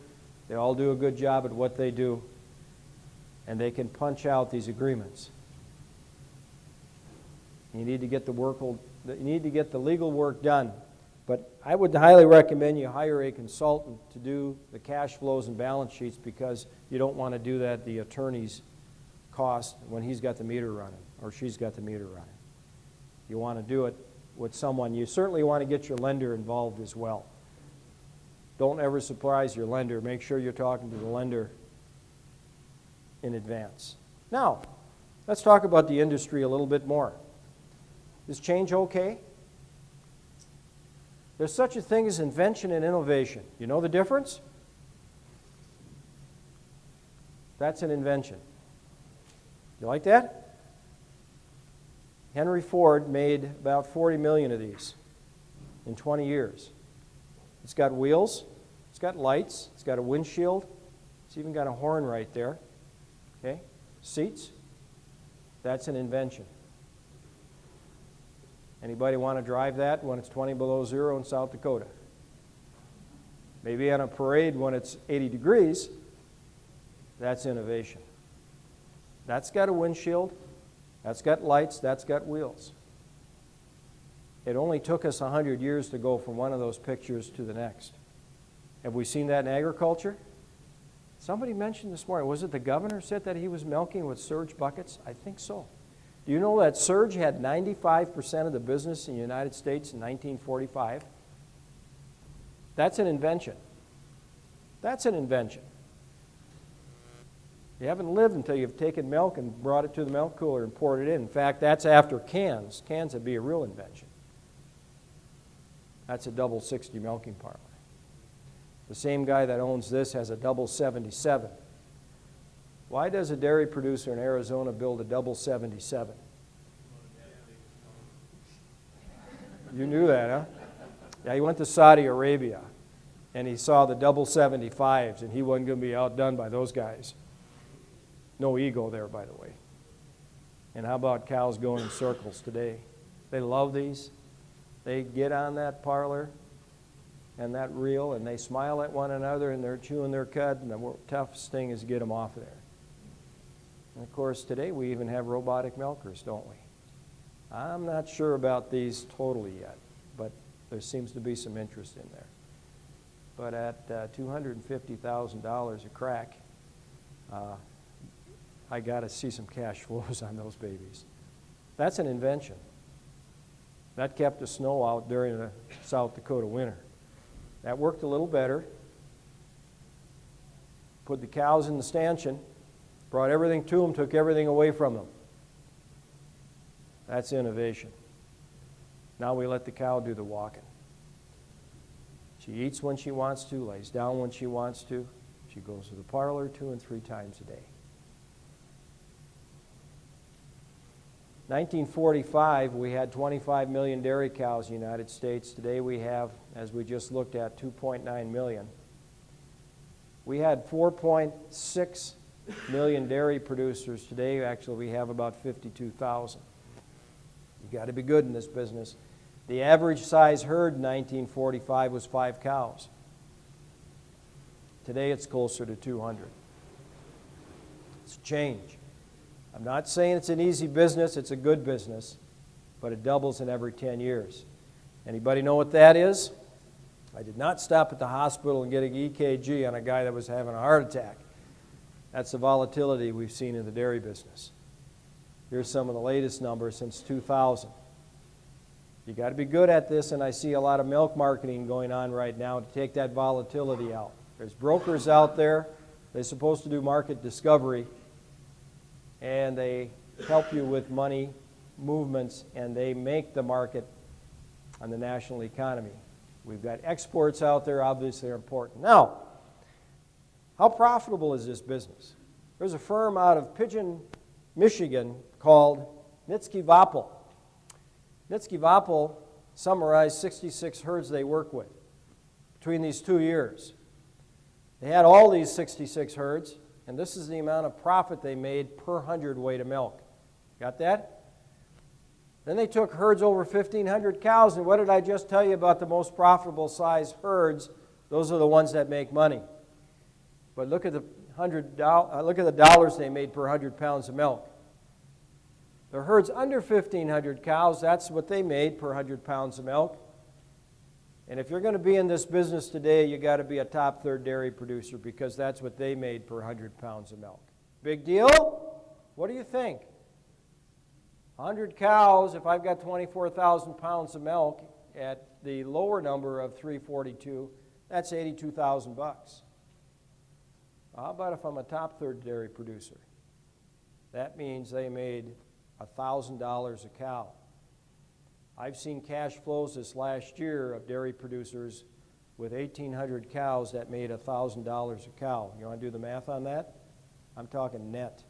They all do a good job at what they do. And they can punch out these agreements. You need to get the legal work done. But I would highly recommend you hire a consultant to do the cash flows and balance sheets, because you don't want to do that at the attorney's cost when he's got the meter running or she's got the meter running. You want to do it with someone. You certainly want to get your lender involved as well. Don't ever surprise your lender. Make sure you're talking to the lender in advance. Now, let's talk about the industry a little bit more. Is change okay? There's such a thing as invention and innovation. You know the difference? That's an invention. You like that? Henry Ford made about 40 million of these in 20 years. It's got wheels, it's got lights, it's got a windshield, it's even got a horn right there. Okay? Seats. That's an invention. Anybody want to drive that when it's 20 below zero in South Dakota? maybe on a parade when it's 80 degrees. That's innovation. That's got a windshield, that's got lights, that's got wheels. It only took us 100 years to go from one of those pictures to the next. Have we seen that in agriculture? Somebody mentioned this morning, was it the governor said that he was milking with surge buckets? I think so. Do you know that surge had 95% of the business in the United States in 1945? That's an invention. That's an invention. You haven't lived until you've taken milk and brought it to the milk cooler and poured it in. In fact, that's after cans. Cans would be a real invention. That's a double 60 milking parlor. The same guy that owns this has a double 77. Why does a dairy producer in Arizona build a double 77? You knew that, huh? Yeah, he went to Saudi Arabia, and he saw the double 75s, and he wasn't going to be outdone by those guys. No ego there, by the way. And how about cows going in circles today? They love these. They get on that parlor and that reel, and they smile at one another, and they're chewing their cud, and the toughest thing is to get them off of there. And of course, today we even have robotic milkers, don't we? I'm not sure about these totally yet, but there seems to be some interest in there. But at $250,000 a crack, I got to see some cash flows on those babies. That's an invention. That kept the snow out during the South Dakota winter. That worked a little better. Put the cows in the stanchion, brought everything to them, took everything away from them. That's innovation. Now we let the cow do the walking. She eats when she wants to, lays down when she wants to. She goes to the parlor 2 and 3 times a day. 1945, we had 25 million dairy cows in the United States. Today we have, as we just looked at, 2.9 million. We had 4.6 million dairy producers. Today, actually, we have about 52,000. You got to be good in this business. The average size herd in 1945 was 5 cows. Today, it's closer to 200. It's a change. I'm not saying it's an easy business, it's a good business, but it doubles in every 10 years. Anybody know what that is? I did not stop at the hospital and get an EKG on a guy that was having a heart attack. That's the volatility we've seen in the dairy business. Here's some of the latest numbers since 2000. You got to be good at this, and I see a lot of milk marketing going on right now to take that volatility out. There's brokers out there, they're supposed to do market discovery, and they help you with money movements, and they make the market on the national economy. We've got exports out there, obviously, are important. Now, how profitable is this business? There's a firm out of Pigeon, Michigan called Nitsky Vapel. Nitsky Vapel summarized 66 herds they work with between these 2 years. They had all these 66 herds, and this is the amount of profit they made per hundredweight of milk. Got that? Then they took herds over 1,500 cows, and what did I just tell you about the most profitable size herds? Those are the ones that make money. But look at the dollars they made per 100 pounds of milk. The herds under 1,500 cows, that's what they made per 100 pounds of milk. And if you're going to be in this business today, you got to be a top third dairy producer because that's what they made per 100 pounds of milk. Big deal? What do you think? 100 cows, if I've got 24,000 pounds of milk at the lower number of 342, that's $82,000. How about if I'm a top third dairy producer? That means they made $1,000 a cow. I've seen cash flows this last year of dairy producers with 1,800 cows that made $1,000 a cow. You want to do the math on that? I'm talking net.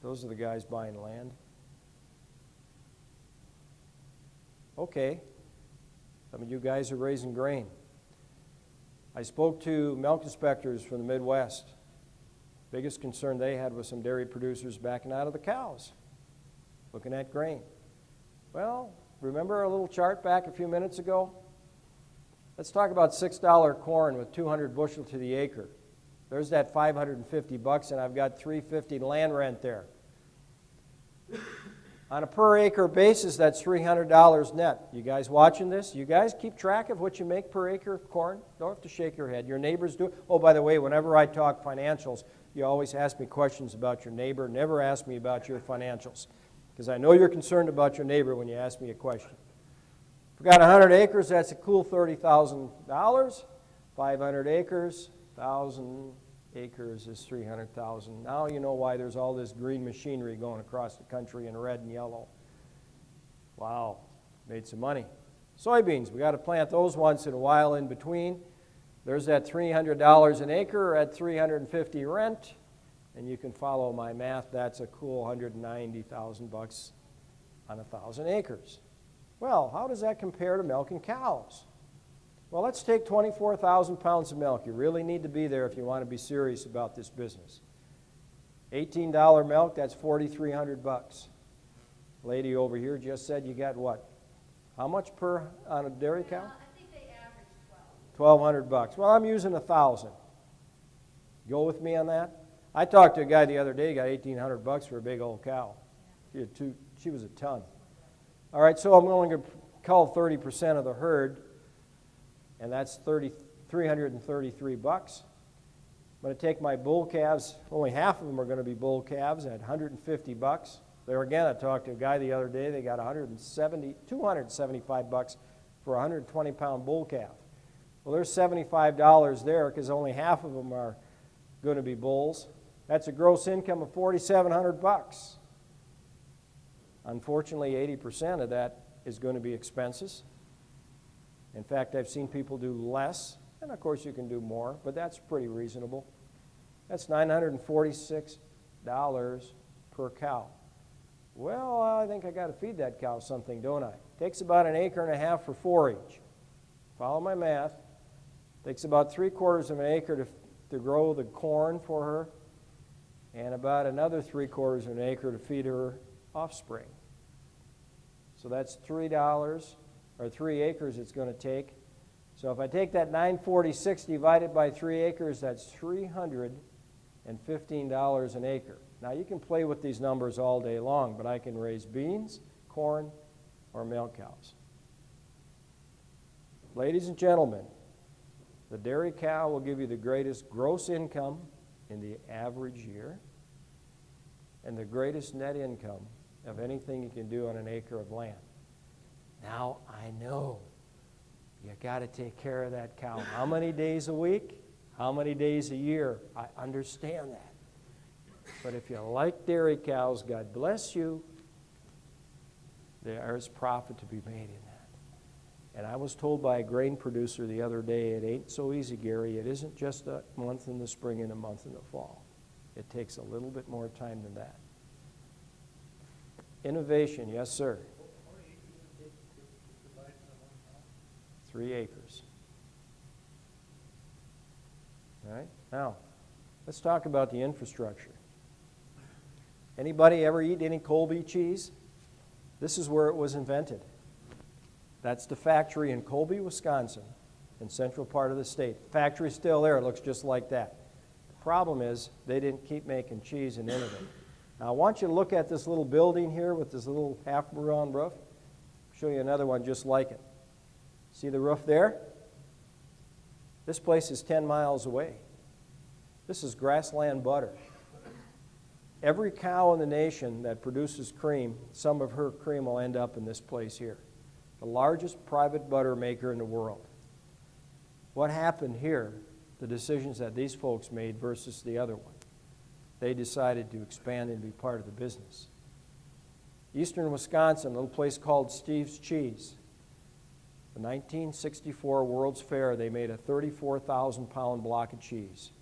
Those are the guys buying land. Okay, some of you guys are raising grain. I spoke to milk inspectors from the Midwest. Biggest concern they had was some dairy producers backing out of the cows, looking at grain. Well, remember our little chart back a few minutes ago? Let's talk about $6 corn with 200 bushel to the acre. There's that $550, and I've got $350 land rent there. On a per acre basis, that's $300 net. You guys watching this? You guys keep track of what you make per acre of corn? Don't have to shake your head. Your neighbors do. Oh, by the way, whenever I talk financials, you always ask me questions about your neighbor. Never ask me about your financials, because I know you're concerned about your neighbor when you ask me a question. If we've got 100 acres, that's a cool $30,000. 500 acres, 1,000 acres is $300,000. Now you know why there's all this green machinery going across the country in red and yellow. Wow, made some money. Soybeans, we got to plant those once in a while in between. There's that $300 an acre at $350 rent, and you can follow my math. That's a cool $190,000 on 1,000 acres. Well, how does that compare to milking cows? Well, let's take 24,000 pounds of milk. You really need to be there if you want to be serious about this business. $18 milk, that's $4,300. Lady over here just said you got what? How much per on a dairy cow? I think they average 1,200. Well, I'm using 1,000. Go with me on that? I talked to a guy the other day, got $1,800 for a big old cow. She was a ton. All right, so I'm going to cull 30% of the herd, and that's $333. I'm going to take my bull calves, only half of them are going to be bull calves at $150. There again, I talked to a guy the other day, they got $275 for a 120-pound bull calf. Well, there's $75 there because only half of them are going to be bulls. That's a gross income of $4,700. Unfortunately, 80% of that is going to be expenses. In fact, I've seen people do less, and of course you can do more, but that's pretty reasonable. That's $946 per cow. Well, I think I got to feed that cow something, don't I? Takes about 1.5 acres for forage. Follow my math. Takes about 3/4 of an acre to grow the corn for her, and about another 3/4 of an acre to feed her offspring. So that's $3, or 3 acres it's going to take. So if I take that 946 divided by 3 acres, that's $315 an acre. Now you can play with these numbers all day long, but I can raise beans, corn, or milk cows. Ladies and gentlemen, the dairy cow will give you the greatest gross income in the average year and the greatest net income of anything you can do on an acre of land. Now, I know you got to take care of that cow. How many days a week? How many days a year? I understand that. But if you like dairy cows, God bless you, there is profit to be made in that. And I was told by a grain producer the other day, it ain't so easy, Gary. It isn't just a month in the spring and a month in the fall. It takes a little bit more time than that. Innovation, yes, sir. 3 acres. All right, now, let's talk about the infrastructure. Anybody ever eat any Colby cheese? This is where it was invented. That's the factory in Colby, Wisconsin, in central part of the state. The factory's still there. It looks just like that. The problem is they didn't keep making cheese and innovate. Now, I want you to look at this little building here with this little half-round roof. I'll show you another one just like it. See the roof there? This place is 10 miles away. This is grassland butter. Every cow in the nation that produces cream, some of her cream will end up in this place here. The largest private butter maker in the world. What happened here, the decisions that these folks made versus the other one? They decided to expand and be part of the business. Eastern Wisconsin, a little place called Steve's Cheese. The 1964 World's Fair, they made a 34,000-pound block of cheese.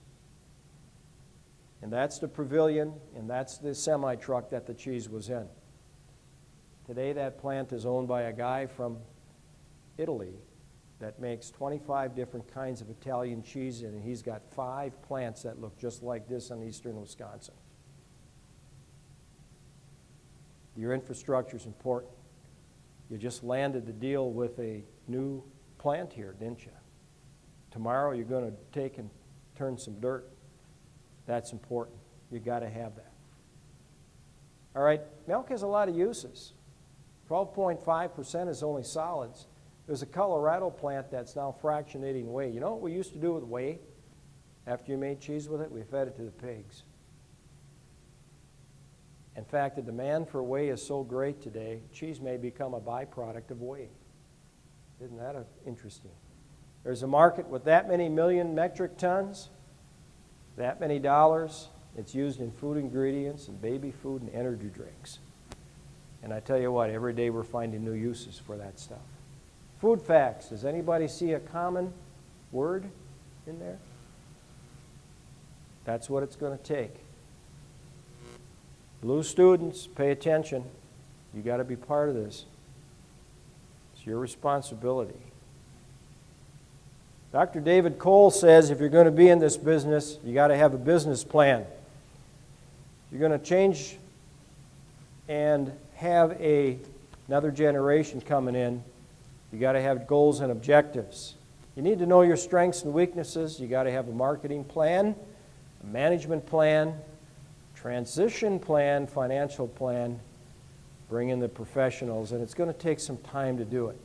And that's the pavilion, and that's the semi-truck that the cheese was in. Today, that plant is owned by a guy from Italy that makes 25 different kinds of Italian cheese, and he's got 5 plants that look just like this in eastern Wisconsin. Your infrastructure is important. You just landed the deal with a new plant here, didn't you? Tomorrow you're going to take and turn some dirt. That's important. You got to have that. All right, milk has a lot of uses. 12.5% is only solids. There's a Colorado plant that's now fractionating whey. You know what we used to do with whey? After you made cheese with it, we fed it to the pigs. In fact, the demand for whey is so great today, cheese may become a byproduct of whey. Isn't that interesting? There's a market with that many million metric tons, that many dollars. It's used in food ingredients and baby food and energy drinks. And I tell you what, every day we're finding new uses for that stuff. Food facts. Does anybody see a common word in there? That's what it's going to take. Blue students, pay attention. You got to be part of this. It's your responsibility. Dr. David Cole says if you're going to be in this business, you got to have a business plan. You're going to change and have another generation coming in. You got to have goals and objectives. You need to know your strengths and weaknesses. You got to have a marketing plan, a management plan, transition plan, financial plan. Bring in the professionals, and it's going to take some time to do it.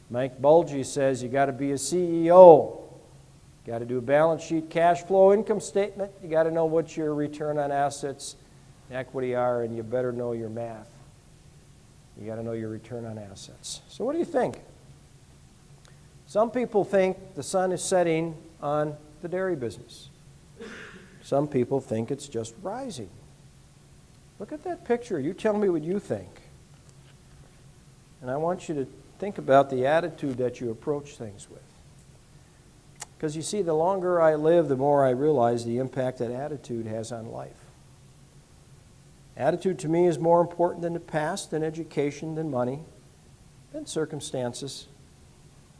Mike Bulgy says you got to be a CEO. You got to do a balance sheet, cash flow, income statement. You got to know what your return on assets, equity are, and you better know your math. You got to know your return on assets. So what do you think? Some people think the sun is setting on the dairy business. Some people think it's just rising. Look at that picture. You tell me what you think. And I want you to think about the attitude that you approach things with. Because you see, the longer I live, the more I realize the impact that attitude has on life. Attitude to me is more important than the past, than education, than money, than circumstances,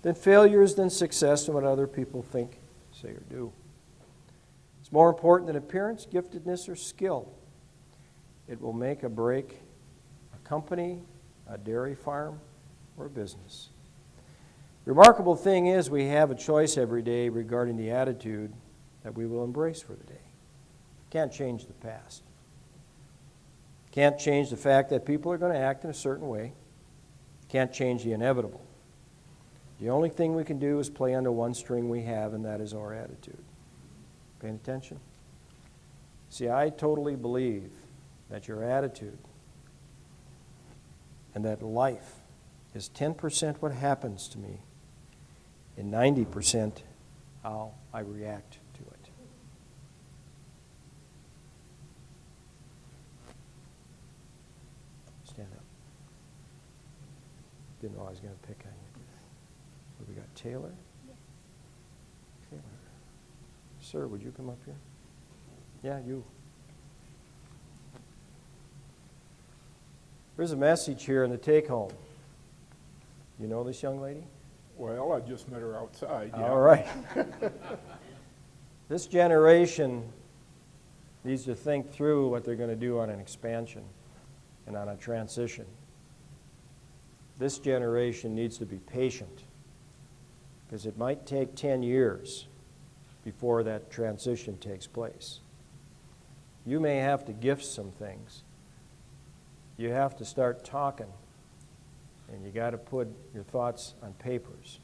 than failures, than success, and what other people think, say, or do. It's more important than appearance, giftedness, or skill. It will make or break a company, a dairy farm, or a business. The remarkable thing is we have a choice every day regarding the attitude that we will embrace for the day. Can't change the past. Can't change the fact that people are going to act in a certain way. Can't change the inevitable. The only thing we can do is play on the one string we have, and that is our attitude. Paying attention? See, I totally believe that your attitude and that life is 10% what happens to me and 90% how I react to it. Stand up. Didn't know I was going to pick on you. So we got Taylor. Taylor. Sir, would you come up here? Yeah, you. There's a message here in the take-home. You know this young lady? Well, I just met her outside. Yeah. All right. This generation needs to think through what they're going to do on an expansion and on a transition. This generation needs to be patient because it might take 10 years before that transition takes place. You may have to gift some things. You have to start talking, and you got to put your thoughts on papers.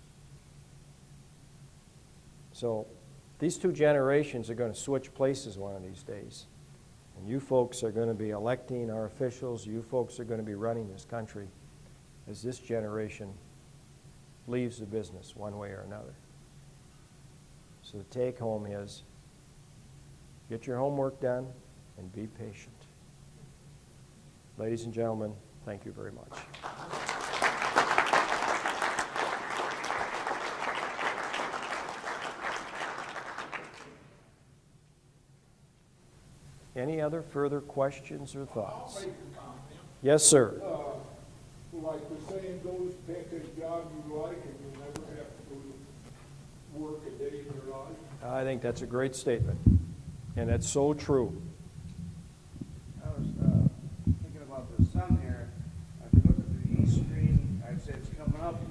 So these two generations are going to switch places one of these days. And you folks are going to be electing our officials. You folks are going to be running this country as this generation leaves the business one way or another. So the take home is get your homework done and be patient. Ladies and gentlemen, thank you very much. Any other further questions or thoughts? I'll make a comment. Yes, sir. Like the saying goes, pick a job you like and you'll never have to go to work a day in your life. I think that's a great statement, and that's so true. I was thinking about the sun here. If you look at the east screen, I'd say it's coming up.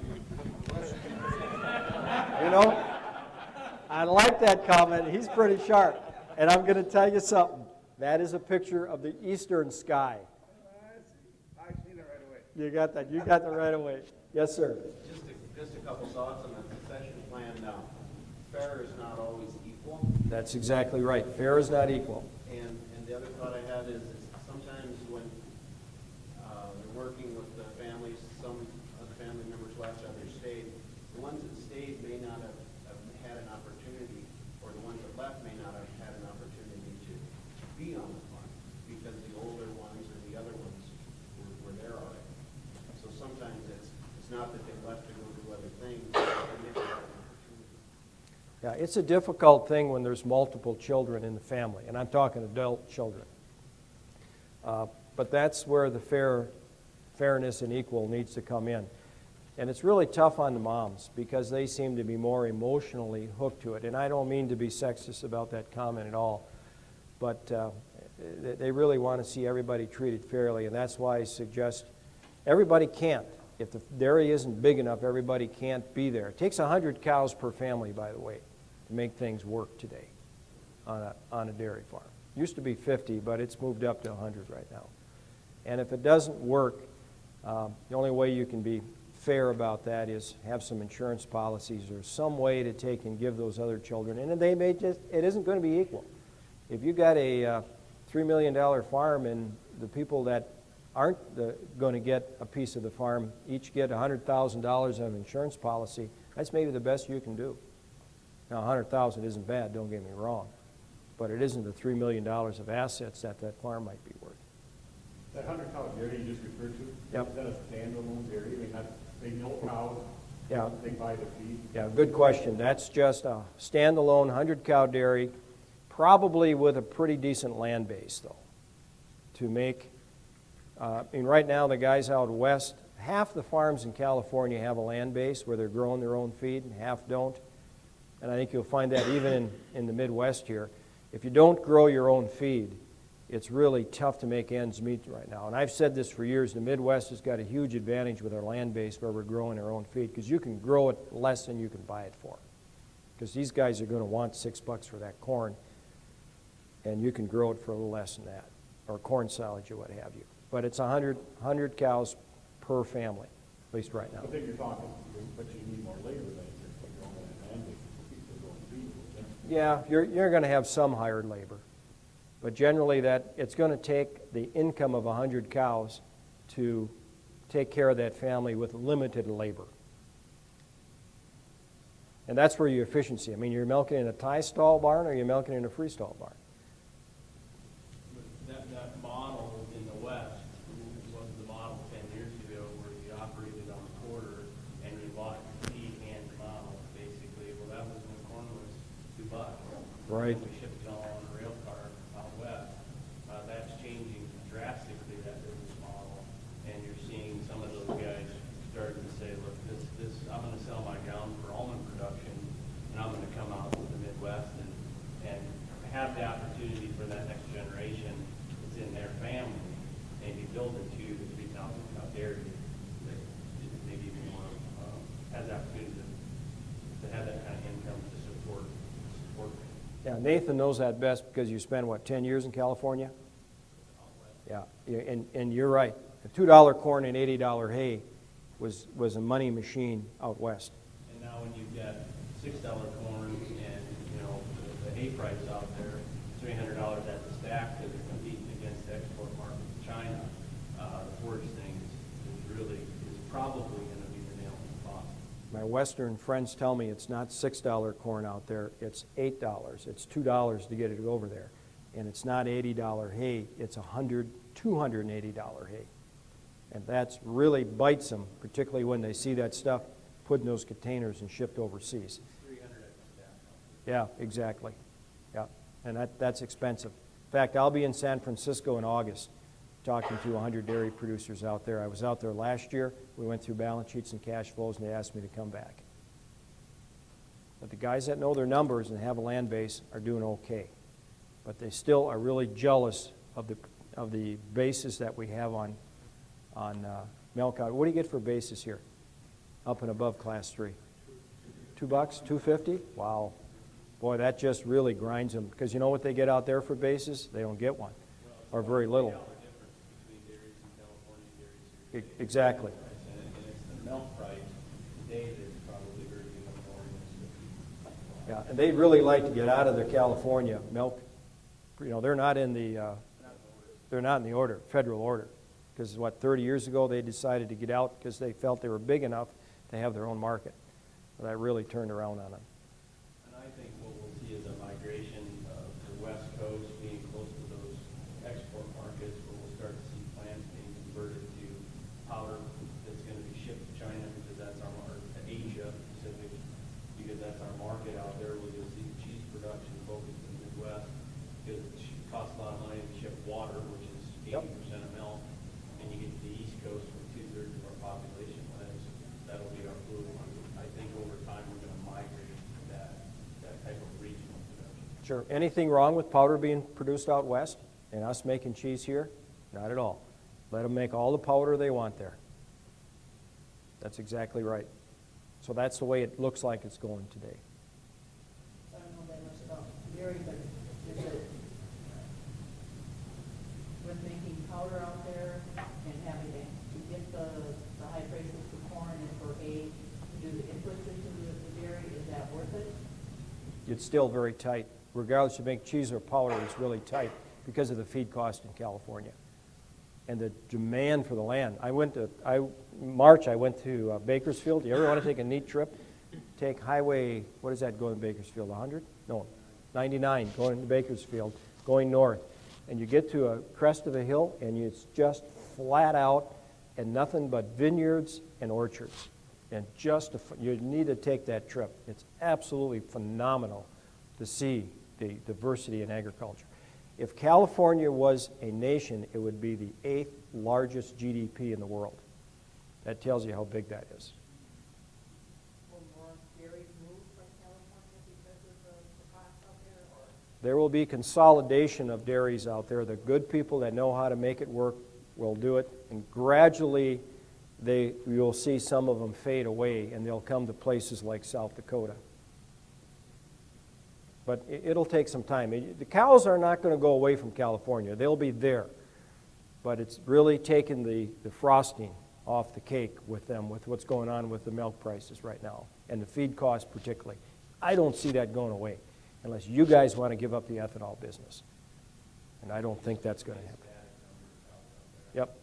You know, I like that comment. He's pretty sharp. And I'm going to tell you something. That is a picture of the eastern sky. I seen it right away. You got that. You got that right away. Yes, sir. Just a couple thoughts on the succession plan now. Fair is not always equal. That's exactly right. Fair is not equal. And the other thought I had is sometimes when they're working with the families, some of the family members left, others stayed. The ones that stayed may not have had an opportunity, or the ones that left may not have had an opportunity to be on the farm because the older ones or the other ones were there already. So sometimes it's not that they left to go do other things, but they never had an opportunity. Yeah, it's a difficult thing when there's multiple children in the family, and I'm talking adult children. But that's where the fairness and equal needs to come in. And it's really tough on the moms because they seem to be more emotionally hooked to it. And I don't mean to be sexist about that comment at all, but they really want to see everybody treated fairly, and that's why I suggest everybody can't. If the dairy isn't big enough, everybody can't be there. It takes 100 cows per family, by the way, to make things work today on a dairy farm. Used to be 50, but it's moved up to 100 right now. And if it doesn't work, the only way you can be fair about that is have some insurance policies or some way to take and give those other children. And they may just, it isn't going to be equal. If you got a $3 million farm and the people that aren't going to get a piece of the farm each get $100,000 of insurance policy, that's maybe the best you can do. Now, $100,000 isn't bad, don't get me wrong, but it isn't the $3 million of assets that farm might be worth. That 100-cow dairy you just referred to, Yep. is that a standalone dairy? I mean, they milk cows, Yeah. they buy the feed. Yeah, good question. That's just a standalone 100-cow dairy, probably with a pretty decent land base, though, to make. And right now, the guys out west, half the farms in California have a land base where they're growing their own feed, and half don't. And I think you'll find that even in the Midwest here. If you don't grow your own feed, it's really tough to make ends meet right now. And I've said this for years, the Midwest has got a huge advantage with our land base where we're growing our own feed, because you can grow it less than you can buy it for. Because these guys are going to want $6 for that corn, and you can grow it for a little less than that, or corn silage or what have you. But it's 100 cows per family, at least right now. I think you're talking, but you need more labor than you're going to land for people to go and feed. Yeah, you're going to have some hired labor. But generally it's going to take the income of 100 cows to take care of that family with limited labor. And that's where your efficiency. I mean, you're milking in a tie stall barn or you're milking in a freestall barn. That model in the West was the model 10 years ago where you operated on the quarter and you bought feed and model, basically. Well, that was when corn was $2. Right. We shipped it all on a rail car out west. That's changing drastically, that business model. And you're seeing some of those guys starting to say, look, this I'm going to sell my ground for almond production, and I'm going to come out to the Midwest and have the opportunity for that next generation that's in their family, maybe build a 2,000 to 3,000 cow dairy that maybe even more has the opportunity to have that kind of income to support. Yeah, Nathan knows that best because you spent, 10 years in California? Yeah, and you're right. The $2 corn and $80 hay was a money machine out west. And now when you've got $6 corn and, the hay price out there, $300 at the stack that are competing against the export market to China, the forage thing is probably going to be the nail in the coffin. My Western friends tell me it's not $6 corn out there, it's $8. It's $2 to get it over there. And it's not $80 hay, it's $280 hay. And that's really bites them, particularly when they see that stuff put in those containers and shipped overseas. $300 at the stack. Yeah, exactly. Yeah, and that's expensive. In fact, I'll be in San Francisco in August talking to 100 dairy producers out there. I was out there last year. We went through balance sheets and cash flows, and they asked me to come back. But the guys that know their numbers and have a land base are doing okay. But they still are really jealous of the basis that we have on milk cow. What do you get for basis here? Up and above class 3? $2, $2.50? Wow. Boy, that just really grinds them, because you know what they get out there for basis? They don't get one, or very little. Exactly. And it's the milk price today that's probably hurting them more than it's Yeah, and they'd really like to get out of their California milk. You know, they're not in the federal order. Because, 30 years ago they decided to get out because they felt they were big enough to have their own market. But that really turned around on them. And I think what we'll see is a migration of the West Coast being close to those export markets, where we'll start to see plants being converted to powder that's going to be shipped to China, because that's our market, to Asia Pacific, because that's our market out there. We'll just see cheese production focused in the Midwest, because it costs a lot of money to ship water, which is 80% of milk, and you get to the East Coast where 2/3 of our population lives. That'll be our food. I think over time we're going to migrate to that type of regional production. Sure. Anything wrong with powder being produced out west and us making cheese here? Not at all. Let them make all the powder they want there. That's exactly right. So that's the way it looks like it's going today. I don't know that much about dairy, but is it with making powder out there and having to get the high prices for corn and for hay to do the inputs into the dairy, is that worth it? It's still very tight. Regardless if you make cheese or powder, it's really tight because of the feed cost in California and the demand for the land. March I went to Bakersfield. You ever want to take a neat trip? Take highway, what is that going to Bakersfield, 100? No, 99 going to Bakersfield, going north. And you get to a crest of a hill and it's just flat out and nothing but vineyards and orchards. And you need to take that trip. It's absolutely phenomenal to see the diversity in agriculture. If California was a nation, it would be the 8th largest GDP in the world. That tells you how big that is. Will more dairies move from California because of the costs out there, or? There will be consolidation of dairies out there. The good people that know how to make it work will do it. And gradually, you'll see some of them fade away, and they'll come to places like South Dakota. But it'll take some time. The cows are not going to go away from California. They'll be there. But it's really taken the frosting off the cake with them, with what's going on with the milk prices right now, and the feed costs particularly. I don't see that going away unless you guys want to give up the ethanol business. And I don't think that's going to happen. Yep.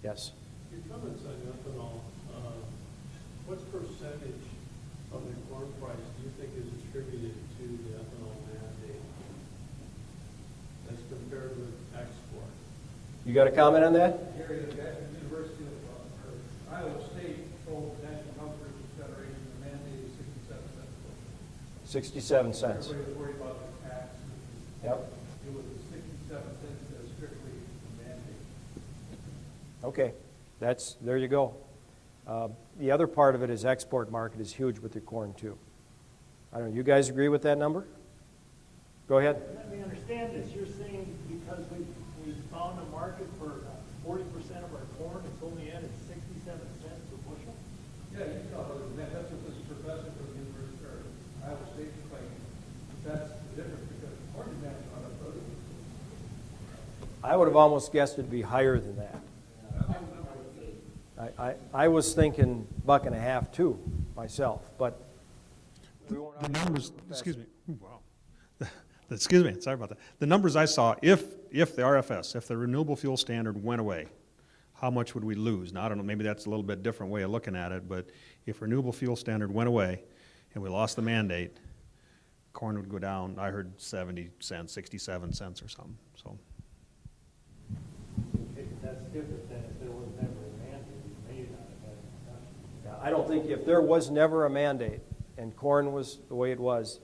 Yes. Your comments on ethanol, what percentage of the corn price do you think is attributed to the ethanol mandate as compared with export? You got a comment on that? Gary, the University of Iowa State told the National Health Workers Federation the mandate is 67 cents. 67 cents. Everybody was worried about the tax. Yep. It was 67 cents as strictly the mandate. Okay. There you go. The other part of it is export market is huge with the corn too. I don't know, you guys agree with that number? Go ahead. Let me understand this. You're saying because we found a market for 40% of our corn, it's only added 67 cents per bushel? Yeah, you saw that. That's what this professor from the University of Iowa State is claiming. That's the difference because corn demand is not up. I would have almost guessed it'd be higher than that. I was thinking $1.50 too, myself, but we won't. The numbers, excuse me, wow. Excuse me, sorry about that. The numbers I saw, if the RFS, if the renewable fuel standard went away, how much would we lose? Now, I don't know, maybe that's a little bit different way of looking at it, but if renewable fuel standard went away and we lost the mandate, corn would go down, I heard 70 cents, 67 cents or something, so. That's different than if there was never a mandate. We may not have had a discussion. I don't think if there was never a mandate and corn was the way it was,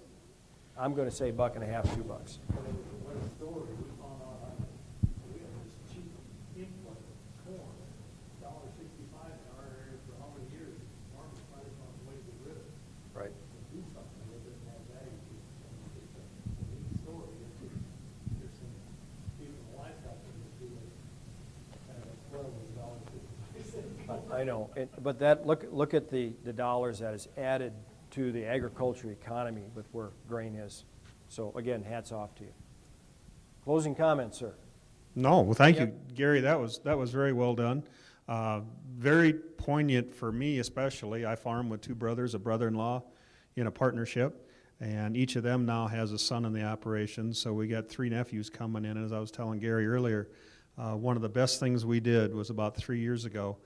I'm going to say $1.50, $2. But it was one story. We found out we had this cheap import of corn, $1.65 in our area for how many years? Farmers finally found a way to get rid of it. Right. Do something with it and have value to it. It's a neat story. There's some people in the livestock industry that kind of explode with $1.65. I know, but look at the dollars that is added to the agriculture economy with where grain is. So again, hats off to you. Closing comments, sir. No, well, thank you, Yep. Gary. That was very well done. Very poignant for me, especially. I farm with two brothers, a brother-in-law, in a partnership, and each of them now has a son in the operation. So we got 3 nephews coming in. As I was telling Gary earlier, one of the best things we did was about 3 years ago.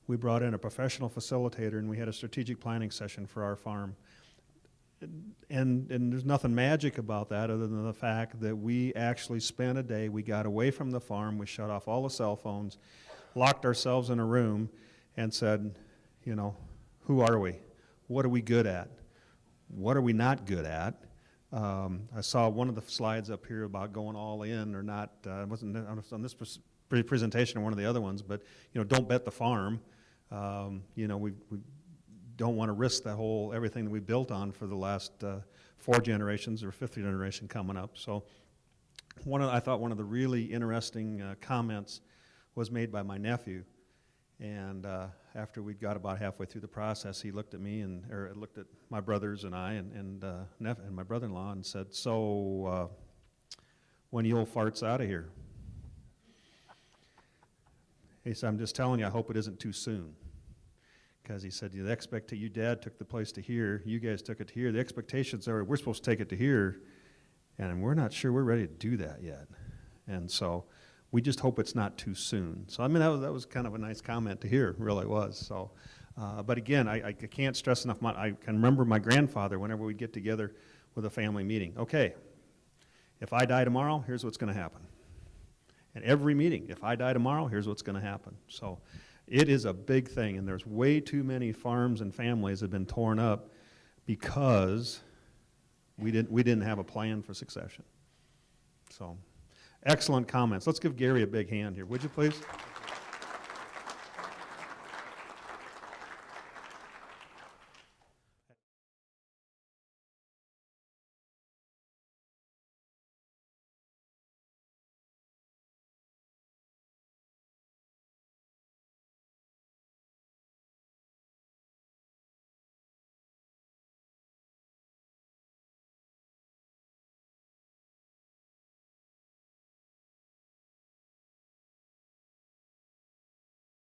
We brought in a professional facilitator, and we had a strategic planning session for our farm. And there's nothing magic about that other than the fact that we actually spent a day, we got away from the farm, we shut off all the cell phones, locked ourselves in a room, and said, you know, who are we? What are we good at? What are we not good at? I saw one of the slides up here about going all in or not. It wasn't on this presentation or one of the other ones, but, you know, don't bet the farm. You know, we don't want to risk the whole, everything that we built on for the last 4 generations or 5th generation coming up. So I thought one of the really interesting comments was made by my nephew. And after we got about halfway through the process, he looked at me or looked at my brothers and I and my brother-in-law and said, so when you old farts out of here? He said, I'm just telling you, I hope it isn't too soon. Because he said, your dad took the place to here, you guys took it to here. The expectations are we're supposed to take it to here, and we're not sure we're ready to do that yet. And so we just hope it's not too soon. So I mean, that was kind of a nice comment to hear, really was. So, but again, I can't stress enough. I can remember my grandfather whenever we'd get together with a family meeting. Okay, if I die tomorrow, here's what's going to happen. And every meeting, if I die tomorrow, here's what's going to happen. So it is a big thing, and there's way too many farms and families that have been torn up because we didn't have a plan for succession. So, excellent comments. Let's give Gary a big hand here, would you please?